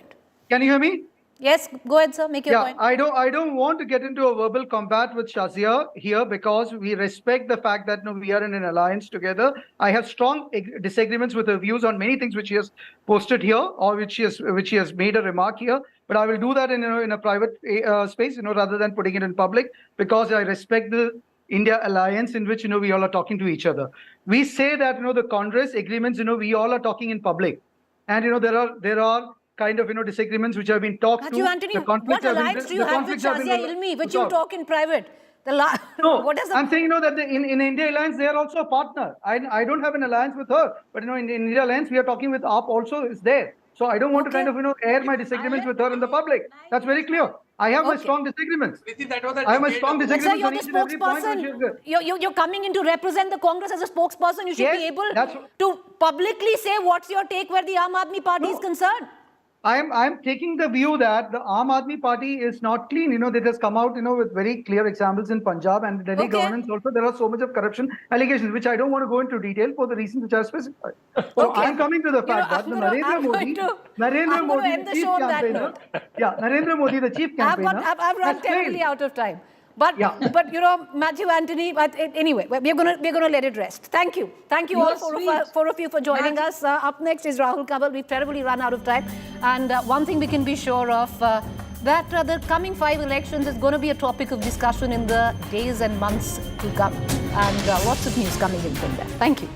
Can you hear me? Yes, go ahead, sir. Make your point. I don't want to get into a verbal combat with Shazia here because we respect the fact that we are in an alliance together. I have strong disagreements with her views on many things which she has posted here or which she has made a remark here. But I will do that in a private space, rather than putting it in public, because I respect the India alliance in which we all are talking to each other. We say that the Congress agreements, we all are talking in public, and there are kind of disagreements which have been talked Matthew to. Anthony, what alliance do you have with Shazia Ilmi, which you talk in private? No, I'm saying that in India alliance they are also a partner. I don't have an alliance with her, but in India alliance we are talking with AAP also is there. So I don't want to kind of air my disagreements with her in the public. That's very clear. I have my strong disagreements. I have my strong disagreements. Sir, you're the spokesperson. You're coming in to represent the Congress as a spokesperson. You should be able to publicly say what's your take where the Aam Aadmi Party is concerned. I'm taking the view that the Aam Aadmi Party is not clean. That has come out, with very clear examples in Punjab and Delhi governance also. There are so much of corruption allegations, which I don't want to go into detail for the reasons which I specified. So I'm coming to the fact that Narendra Modi, the chief campaigner, Narendra Modi, the chief campaigner, I've run terribly out of time. But Matthew Anthony. But anyway, we're gonna let it rest. Thank you all four of you for joining us. Up next is Rahul Kabal. We've terribly run out of time, and one thing we can be sure of that the coming 5 elections is going to be a topic of discussion in the days and months to come, and lots of news coming in from there. Thank you.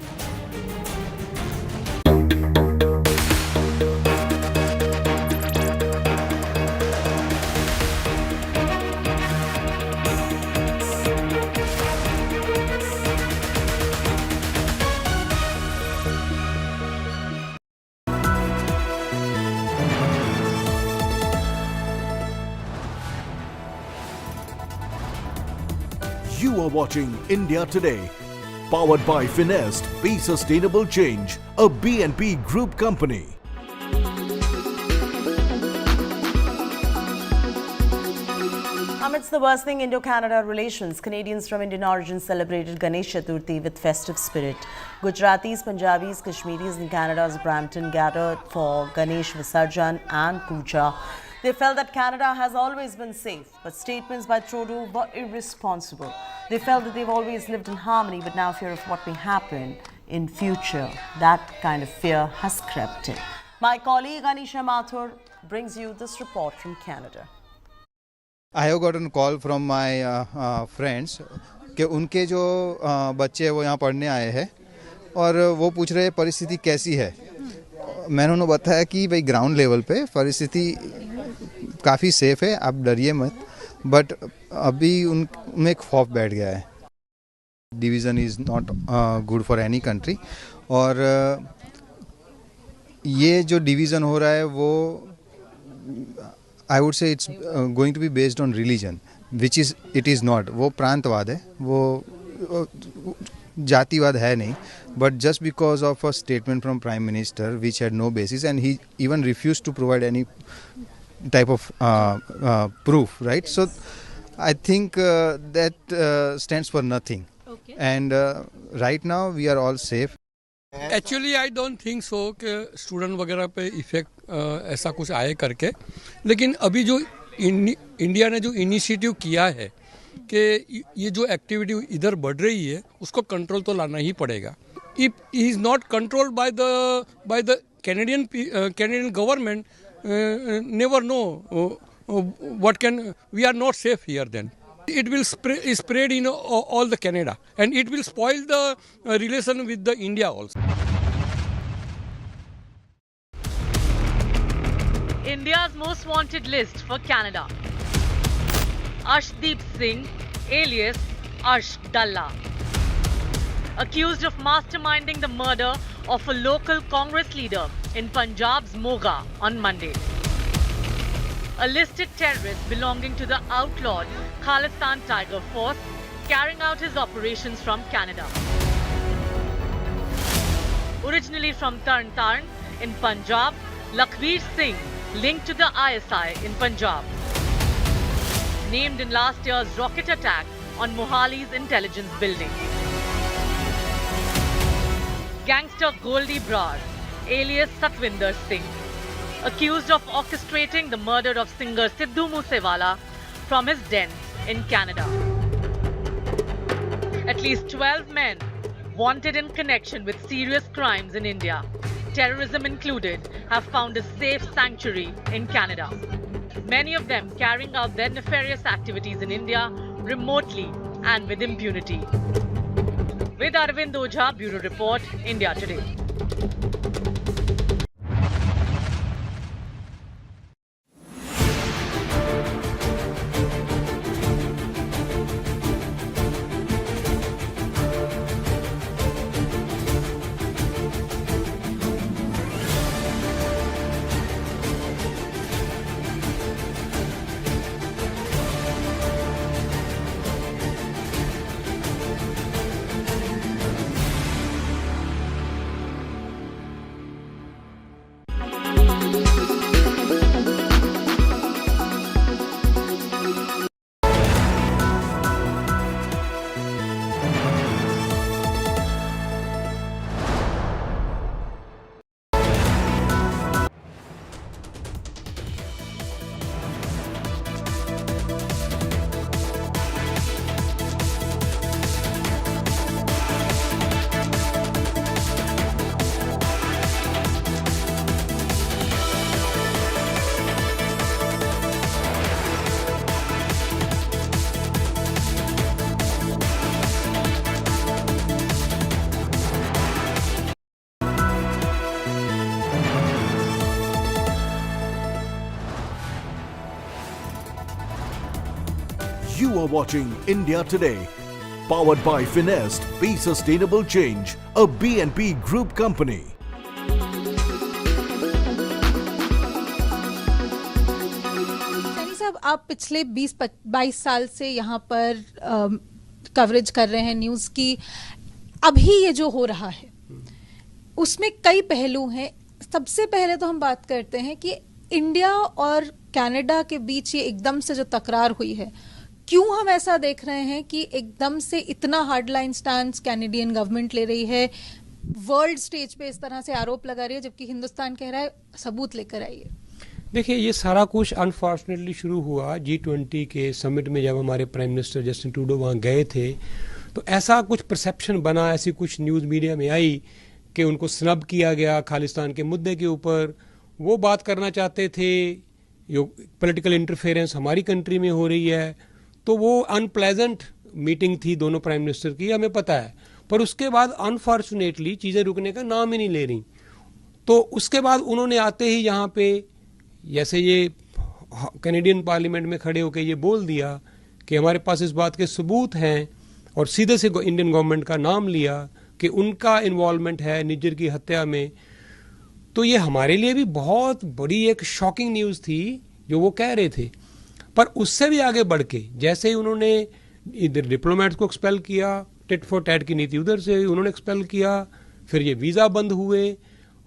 You are watching India Today, powered by Finest, Be Sustainable Change, a BNP Group company. Amidst the worsening Indo-Canada relations, Canadians from Indian origin celebrated Ganesh Chaturthi with festive spirit. Gujaratis, Punjabis, Kashmiris in Canada's Brampton gathered for Ganesh Visarjan and Puja. They felt that Canada has always been safe, but statements by Trudeau were irresponsible. They felt that they've always lived in harmony, but now fear of what may happen in future. That kind of fear has crept in. My colleague Anisha Mathur brings you this report from Canada. I have gotten a call from my friends कि उनके जो बच्चे वो यहाँ पढ़ने आए हैं और वो पूछ रहे परिस्थिति कैसी है. मैंने उन्हें बताया कि भाई ग्राउंड लेवल पे परिस्थिति काफ़ी सेफ है, आप डरिए मत, बट अभी उनमें एक खौफ बैठ गया है. Division is not good for any country, और ये जो डिवीज़न हो रहा है वो I would say it's going to be based on religion, which it is not. वो प्रांतवाद है, वो जातिवाद है नहीं. But just because of a statement from Prime Minister which had no basis, and he even refused to provide any type of proof, right? So I think that stands for nothing. Okay. And right now we are all safe. Actually I don't think so कि student वगैरह पे effect ऐसा कुछ आए करके, लेकिन अभी जो इंडिया ने जो इनिशिएटिव किया है कि ये जो एक्टिविटी इधर बढ़ रही है उसको कंट्रोल तो लाना ही पड़ेगा. If he is not controlled by the Canadian government, never know what can we are not safe here. Then it will spread in all the Canada, and it will spoil the relation with the India also. India's most wanted list for Canada. Arshdeep Singh, alias Arsh Dalla, accused of masterminding the murder of a local Congress leader in Punjab's Moga on Monday. A listed terrorist belonging to the outlawed Khalistan Tiger Force carrying out his operations from Canada. Originally from Tarn Taran in Punjab, Lakhbir Singh linked to the ISI in Punjab. Named in last year's rocket attack on Mohali's intelligence building. Gangster Goldie Brar, alias Satwinder Singh, accused of orchestrating the murder of singer Sidhu Moosewala from his den in Canada. At least 12 men wanted in connection with serious crimes in India, terrorism included, have found a safe sanctuary in Canada. Many of them carrying out their nefarious activities in India remotely and with impunity. With Arvind Ojha, Bureau Report, India Today. You are watching India Today, powered by Finest. Be Sustainable Change, a BNP Group company. Saini साहब, आप पिछले 20-22 साल से यहाँ पर coverage कर रहे हैं न्यूज़ की। अभी ये जो हो रहा है उसमें कई पहलू हैं। सबसे पहले तो हम बात करते हैं कि इंडिया और कनाडा के बीच ये एकदम से जो तकरार हुई है, क्यों हम ऐसा देख रहे हैं कि एकदम से इतना हार्डलाइन स्टैंड कैनेडियन गवर्नमेंट ले रही है, वर्ल्ड स्टेज पे इस तरह से आरोप लगा रही है, जबकि हिंदुस्तान कह रहा है सबूत लेकर आइए। देखिए, ये सारा कुछ अनफॉर्चुनेटली शुरू हुआ G20 के समिट में, जब हमारे प्राइम मिनिस्टर जस्टिन ट्रूडो वहाँ गए थे, तो ऐसा कुछ परसेप्शन बना, ऐसी कुछ न्यूज़ मीडिया में आई कि उनको स्नब किया गया खालिस्तान के मुद्दे के ऊपर। वो बात करना चाहते थे, जो पॉलिटिकल इंटरफेरेंस हमारी कंट्री में हो रही है, तो वो अनप्लेजेंट मीटिंग थी दोनों प्राइम मिनिस्टर की, हमें पता है। पर उसके बाद अनफॉर्चुनेटली चीज़ें रुकने का नाम ही नहीं ले रही। तो उसके बाद उन्होंने आते ही यहाँ पे जैसे ये कैनेडियन पार्लियामेंट में खड़े होकर ये बोल दिया कि हमारे पास इस बात के सबूत हैं, और सीधे से इंडियन गवर्नमेंट का नाम लिया कि उनका इन्वॉल्वमेंट है निज्जर की हत्या में। तो ये हमारे लिए भी बहुत बड़ी एक शॉकिंग न्यूज़ थी जो वो कह रहे थे। पर उससे भी आगे बढ़ के जैसे ही उन्होंने इधर डिप्लोमेट्स को एक्सपेल किया, टिट फॉर टैट की नीति उधर से उन्होंने एक्सपेल किया, फिर ये वीज़ा बंद हुए।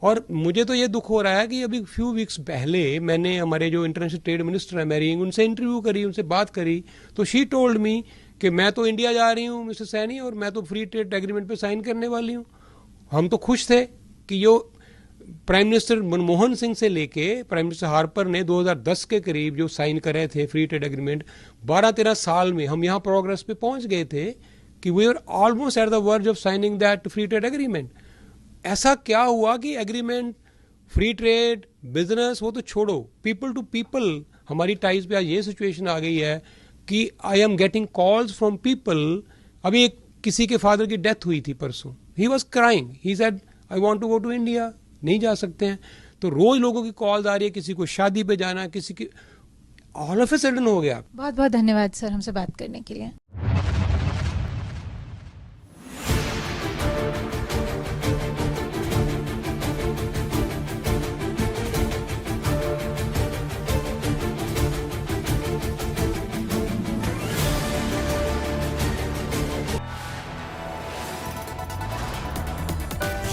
और मुझे तो ये दुख हो रहा है कि अभी फ्यू वीक्स पहले मैंने हमारे जो इंटरनेशनल ट्रेड मिनिस्टर है मैरी, उनसे इंटरव्यू करी, उनसे बात करी, तो शी टोल्ड मी कि मैं तो इंडिया जा रही हूँ मिस्टर सैनी, और मैं तो फ्री ट्रेड एग्रीमेंट पे साइन करने वाली हूँ। हम तो खुश थे कि जो प्राइम मिनिस्टर मनमोहन सिंह से लेके प्राइम मिनिस्टर हार्पर ने 2010 के करीब जो साइन करे थे फ्री ट्रेड एग्रीमेंट, 12-13 साल में हम यहाँ प्रोग्रेस पे पहुँच गए थे कि we are almost at the verge of signing that free trade agreement. ऐसा क्या हुआ कि एग्रीमेंट, फ्री ट्रेड, बिजनेस, वो तो छोड़ो, पीपल टू पीपल हमारी टाइज पे आज ये सिचुएशन आ गई है कि I am getting calls from people. अभी एक किसी के फादर की डेथ हुई थी परसों, he was crying, he said I want to go to India, नहीं जा सकते हैं। तो रोज लोगों की कॉल्स आ रही है, किसी को शादी पे जाना, किसी की। ऑल ऑफ ए सडन हो गया। बहुत बहुत धन्यवाद सर हमसे बात करने के लिए।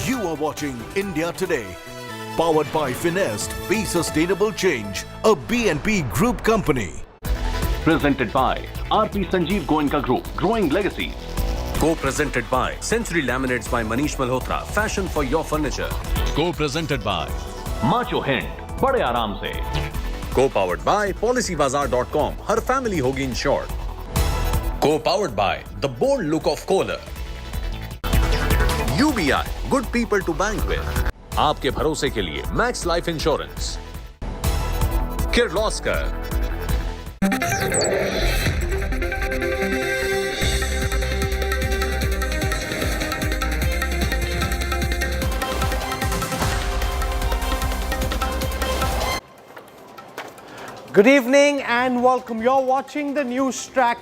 You are watching India Today, powered by Finest. Be sustainable change. A BNP Group company. Presented by RP Sanjeev Goenka Group, growing legacies. Co-presented by Century Laminates by Manish Malhotra, fashion for your furniture. Co-presented by Macho Hint, बड़े आराम से. Co-powered by PolicyBazaar.com, her family होगी insured. Co-powered by the bold look of Kohler. UBI, good people to bank with. आपके भरोसे के लिए max life insurance. Kirloskar. Good evening and welcome. You're watching the news track.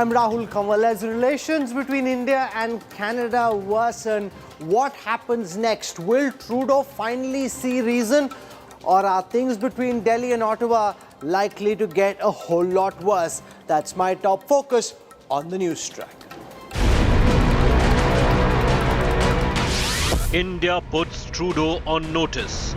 I'm Rahul Kamal. As relations between India and Canada worsen, what happens next? Will Trudeau finally see reason, or are things between Delhi and Ottawa likely to get a whole lot worse? That's my top focus on the news track. India puts Trudeau on notice.